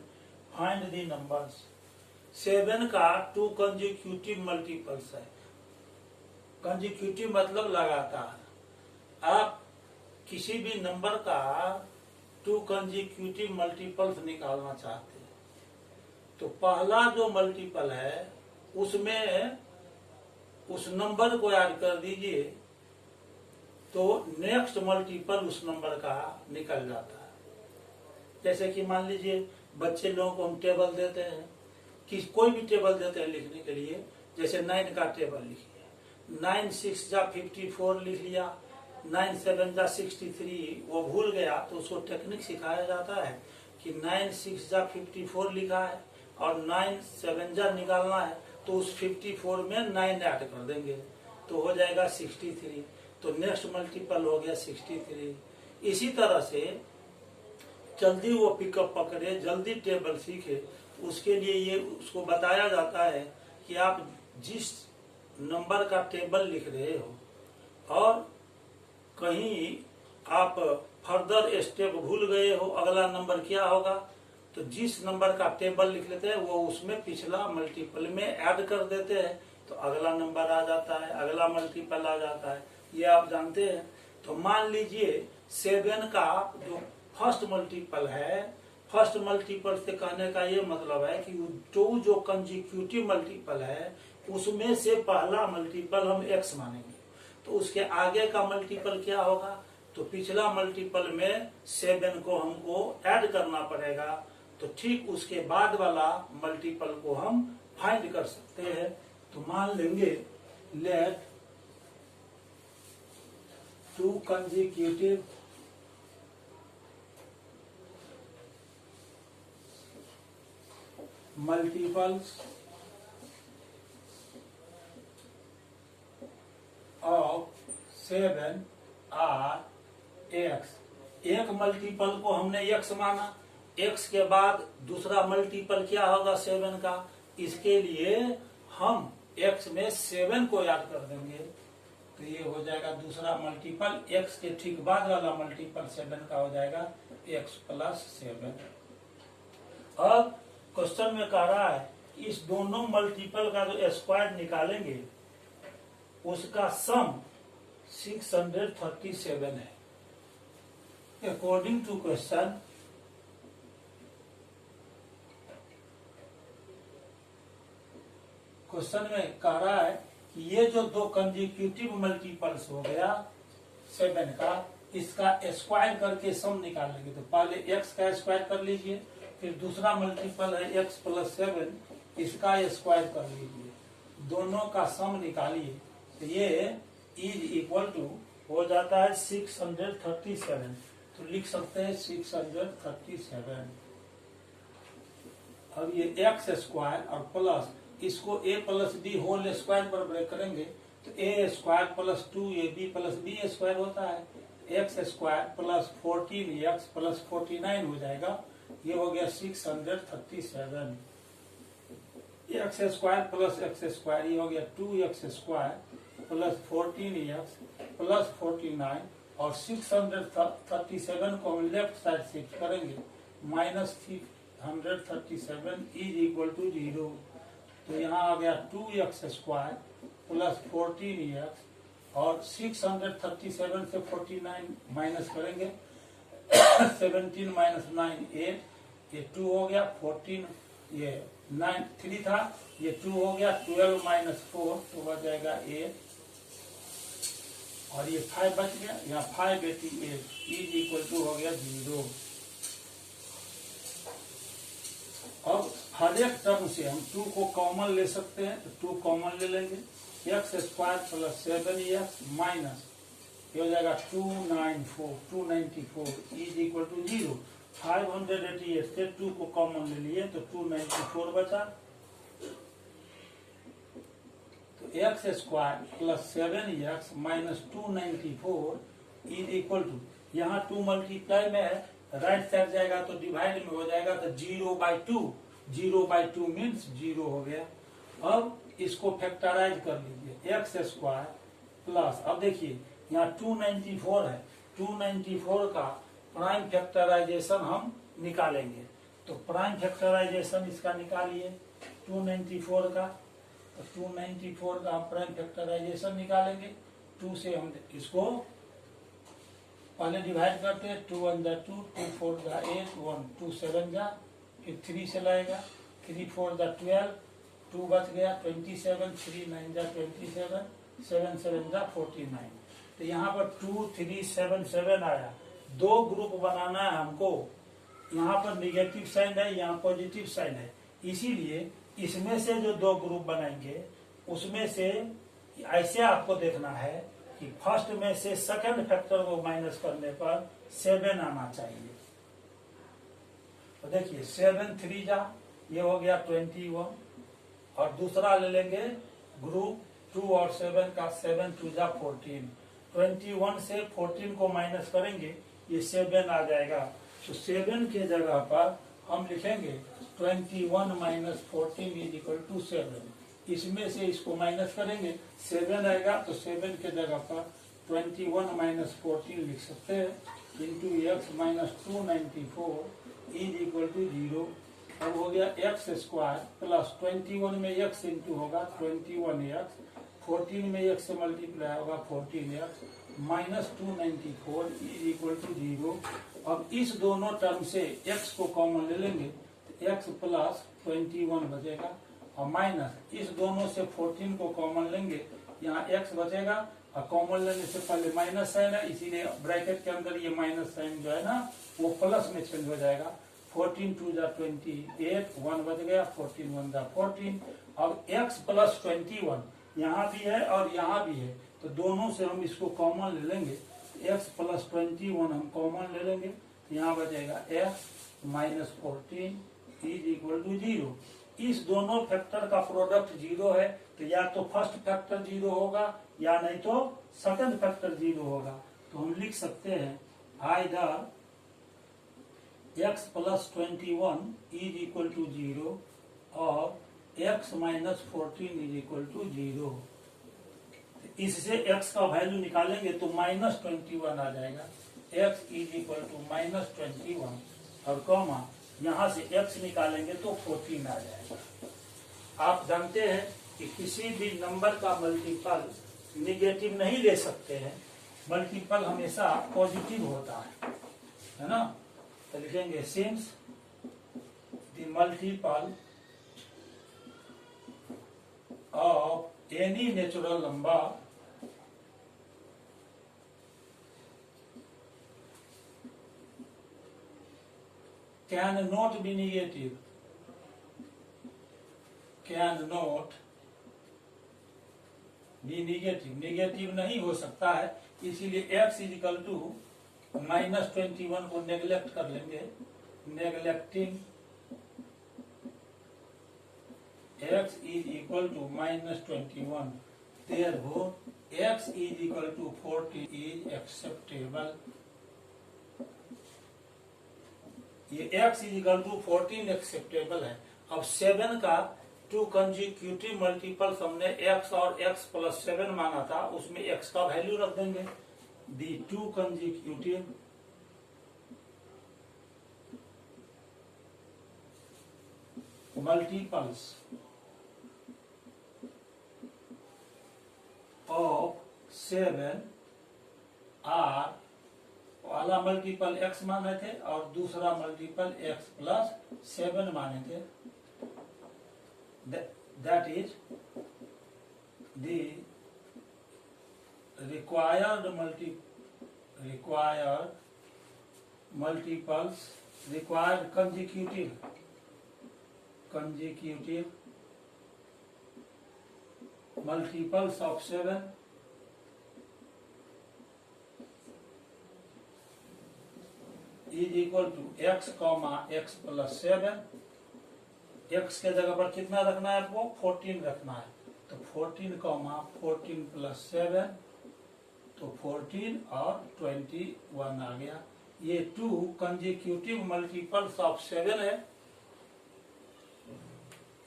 S1: Find the numbers. 7 का 2 consecutive multiples है। consecutive मतलब लगातार। आप किसी भी नंबर का 2 consecutive multiples निकालना चाहते हैं तो पहला जो मल्टीपल है उसमें उस नंबर को ऐड कर दीजिए तो नेक्स्ट मल्टीपल उस नंबर का निकल जाता है। जैसे कि मान लीजिए बच्चे लोगों को हम टेबल देते हैं कि कोई भी टेबल देते हैं लिखने के लिए, जैसे 9 का टेबल लिखिए, 9 6 जा 54 लिख लिया, 9 7 जा 63, वो भूल गया तो उसको टेक्निक सिखाया जाता है कि 9 6 जा 54 लिखा है और 9 7 जा निकालना है तो उस 54 में 9 ऐड कर देंगे तो हो जाएगा 63, तो नेक्स्ट मल्टीपल हो गया 63। इसी तरह से जल्दी वो पिकअप पकड़े, जल्दी टेबल सीखे, उसके लिए ये उसको बताया जाता है कि आप जिस नंबर का टेबल लिख रहे हो और कहीं आप फर्दर स्टेप भूल गए हो अगला नंबर क्या होगा तो जिस नंबर का टेबल लिख लेते हैं वो उसमें पिछला मल्टीपल में ऐड कर देते हैं तो अगला नंबर आ जाता है, अगला मल्टीपल आ जाता है, ये आप जानते हैं। तो मान लीजिए 7 का जो फर्स्ट मल्टीपल है, फर्स्ट मल्टीपल से कहने का ये मतलब है कि जो कंसेक्यूटिव मल्टीपल है उसमें से पहला मल्टीपल हम x मानेंगे तो उसके आगे का मल्टीपल क्या होगा तो पिछला मल्टीपल में 7 को हमको ऐड करना पड़ेगा तो ठीक उसके बाद वाला मल्टीपल को हम फाइंड कर सकते हैं। तो मान लेंगे let 2 consecutive multiples of 7 are x। एक मल्टीपल को हमने x माना, x के बाद दूसरा मल्टीपल क्या होगा 7 का, इसके लिए हम x में 7 को ऐड कर देंगे तो ये हो जाएगा दूसरा मल्टीपल, x के ठीक बाद वाला मल्टीपल 7 का हो जाएगा x + 7। अब क्वेश्चन में कह रहा है कि इस दोनों मल्टीपल का जो स्क्वायर निकालेंगे उसका सम 637 है। अकॉर्डिंग टू क्वेश्चन में कह रहा है कि ये जो दो कंसेक्यूटिव मल्टीपल्स हो गया 7 का, इसका स्क्वायर करके सम निकालेंगे तो पहले x का स्क्वायर कर लीजिए, फिर दूसरा मल्टीपल है x + 7, इसका स्क्वायर कर लीजिए, दोनों का सम निकालिए तो ये इज इक्वल टू हो जाता है 637। तो लिख सकते हैं 637। अब ये एक्स स्क्वायर और प्लस इसको a + b होल स्क्वायर पर ब्रेक करेंगे तो a² + 2ab + b स्क्वायर होता है, x² + 14x + 49 हो जाएगा, ये हो गया 637। x² + x² ये हो गया 2x² + 14x + 49 और 637 को हम लेफ्ट साइड शिफ्ट करेंगे 637 इज इक्वल टू 0। तो यहाँ आ गया 2x स्क्वायर प्लस 14x और 637 से 49 माइनस करेंगे 17 माइनस 9 8, ये 2 हो गया 14, ये 9 3 था, ये 2 हो गया 12 माइनस 4 तो बच जाएगा 8 और ये 5 बच गया, यहाँ 5 88 इज इक्वल टू हो गया 0। अब हर एक टर्म से हम 2 को कॉमन ले सकते हैं, तो 2 कॉमन ले लेंगे, x स्क्वायर प्लस 7x माइनस ये हो जाएगा 294 इज इक्वल टू 0। 588 से 2 को कॉमन ले लिए तो 294 बचा, तो x स्क्वायर plus 7x minus 294 is equal to, यहाँ 2 मल्टीप्लाई में है, राइट साइड जाएगा तो डिवाइड में हो जाएगा, तो 0/2 मीन्स 0 हो गया। अब इसको फैक्टराइज कर लीजिए, एक्स स्क्वायर प्लस, अब देखिए यहाँ 294 है, 294 का प्राइम फैक्टराइजेशन हम निकालेंगे, तो प्राइम फैक्टराइजेशन इसका निकालिए 294 का, तो 294 का हम प्राइम फैक्टराइजेशन निकालेंगे, 2 से हम इसको पहले डिवाइड करते हैं, 2 1 जा 2, 2 4 जा 8, 1 2 7 जा, फिर 3 से लाएगा, 3 4 जा 12, 2 बच गया 27, 3 9 जा 27, 7 7 जा 49। तो यहाँ पर 2 3 7 7 आया, 2 ग्रुप बनाना है हमको, यहाँ पर निगेटिव साइन है, यहाँ पॉजिटिव साइन है, इसीलिए इसमें से जो 2 ग्रुप बनाएंगे उसमें से ऐसे आपको देखना है कि फर्स्ट में से सेकंड फैक्टर को माइनस करने पर 7 आना चाहिए। तो देखिए 7 3 जा, ये हो गया 21, और दूसरा ले लेंगे ग्रुप 2 और 7 का, 7 2 जा 14, 21 से 14 को माइनस करेंगे ये 7 आ जाएगा, तो 7 के जगह पर हम लिखेंगे 21 माइनस 14 इज इक्वल टू 7। इसमें से इसको माइनस करेंगे 7 आएगा, तो 7 के जगह पर 21 माइनस 14 लिख सकते हैं, into x minus 294 is equal to 0। अब हो गया एक्स स्क्वायर प्लस 21 में एक्स इंटू होगा 21x, 14 में एक्स से मल्टीप्लाई होगा 14x minus 294 is equal to 0। अब इस दोनों टर्म से x को कॉमन ले लेंगे, तो x प्लस 21 बचेगा, और माइनस इस दोनों से 14 को कॉमन लेंगे, यहाँ x बचेगा, और कॉमन लेने से पहले माइनस साइन है, इसीलिए ब्रैकेट के अंदर ये माइनस साइन जो है ना वो प्लस में चेंज हो जाएगा, 14 2 जा 28, 1 बच गया, 14 1 जा 14। अब x प्लस 21 यहाँ भी है और यहाँ भी है, तो दोनों से हम इसको कॉमन ले लेंगे, x प्लस 21 हम कॉमन ले लेंगे, यहाँ बचेगा x minus 14 is equal to 0। इस दोनों फैक्टर का प्रोडक्ट 0 है, तो या तो फर्स्ट फैक्टर 0 होगा या नहीं तो सेकंड फैक्टर 0 होगा, तो हम लिख सकते हैं either x plus 21 is equal to 0 और x minus 14 is equal to 0। इससे x का वैल्यू निकालेंगे तो माइनस 21 आ जाएगा, x is equal to minus 21 और कॉमा यहाँ से x निकालेंगे तो 14 आ जाएगा। आप जानते हैं कि किसी भी नंबर का मल्टीपल निगेटिव नहीं ले सकते हैं, मल्टीपल हमेशा पॉजिटिव होता है ना। तो लिखेंगे since the multiple of any natural number can not be negative, can not be negative, negative नहीं हो सकता है, इसीलिए x is equal to minus 21 को नेग्लेक्ट कर लेंगे, neglecting x is equal to minus 21, therefore x is equal to 40 is acceptable. ये x is equal to 14 acceptable है। अब 7 का 2 कंजिक्यूटिव मल्टीपल्स हमने x और x प्लस 7 माना था, उसमें x का वैल्यू रख देंगे, दी 2 कंजिक्यूटिव multiples of 7 are, पहला मल्टीपल x माने थे और दूसरा मल्टीपल x प्लस 7 माने थे। That is the required multiples, required consecutive multiples of 7 is equal to x comma x plus 7। x के जगह पर कितना रखना है आपको? 14 रखना है। तो 14 कॉमा 14 प्लस 7, तो 14 और 21 आ गया। ये 2 कंसेक्यूटिव मल्टीपल्स ऑफ 7 है।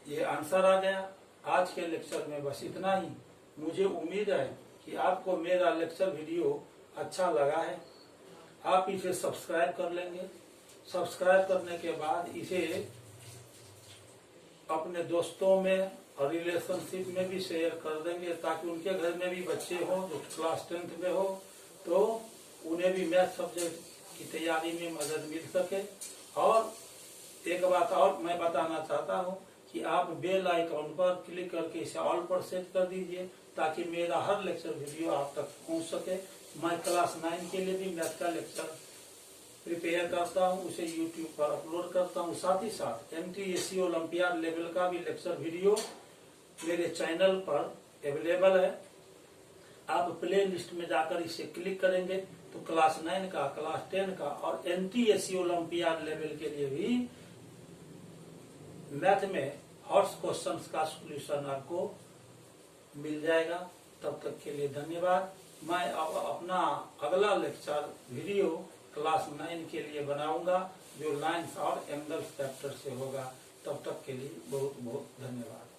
S1: ये आंसर आ गया। आज के लेक्चर में बस इतना ही। मुझे उम्मीद है कि आपको मेरा लेक्चर वीडियो अच्छा लगा है। आप इसे सब्सक्राइब कर लेंगे। सब्सक्राइब करने के बाद इसे अपने दोस्तों में और रिलेशनशिप में भी शेयर कर देंगे, ताकि उनके घर में भी बच्चे हों जो क्लास 10th में हो, तो उन्हें भी मैथ सब्जेक्ट की तैयारी में मदद मिल सके। और एक बात और मैं बताना चाहता हूं कि आप बेल आइकॉन पर क्लिक करके इसे ऑल पर सेट कर दीजिए, ताकि मेरा हर लेक्चर वीडियो आप तक पहुंच सके। मैं क्लास 9 के लिए भी मैथ का लेक्चर प्रिपेयर करता हूं, उसे यूट्यूब पर अपलोड करता हूं। साथ ही साथ MTSC ओलंपियाड लेवल का भी लेक्चर वीडियो मेरे चैनल पर अवेलेबल है। आप प्ले लिस्ट में जाकर इसे क्लिक करेंगे तो क्लास 9 का, क्लास 10 का और MTSC ओलंपियाड लेवल के लिए भी मैथ में हॉट क्वेश्चंस का सॉल्यूशन आपको मिल जाएगा। तब तक के लिए धन्यवाद। मैं अब अपना अगला लेक्चर वीडियो क्लास 9 के लिए बनाऊंगा, जो लाइन्स और एंगल्स चैप्टर से होगा। तब तक के लिए बहुत बहुत धन्यवाद।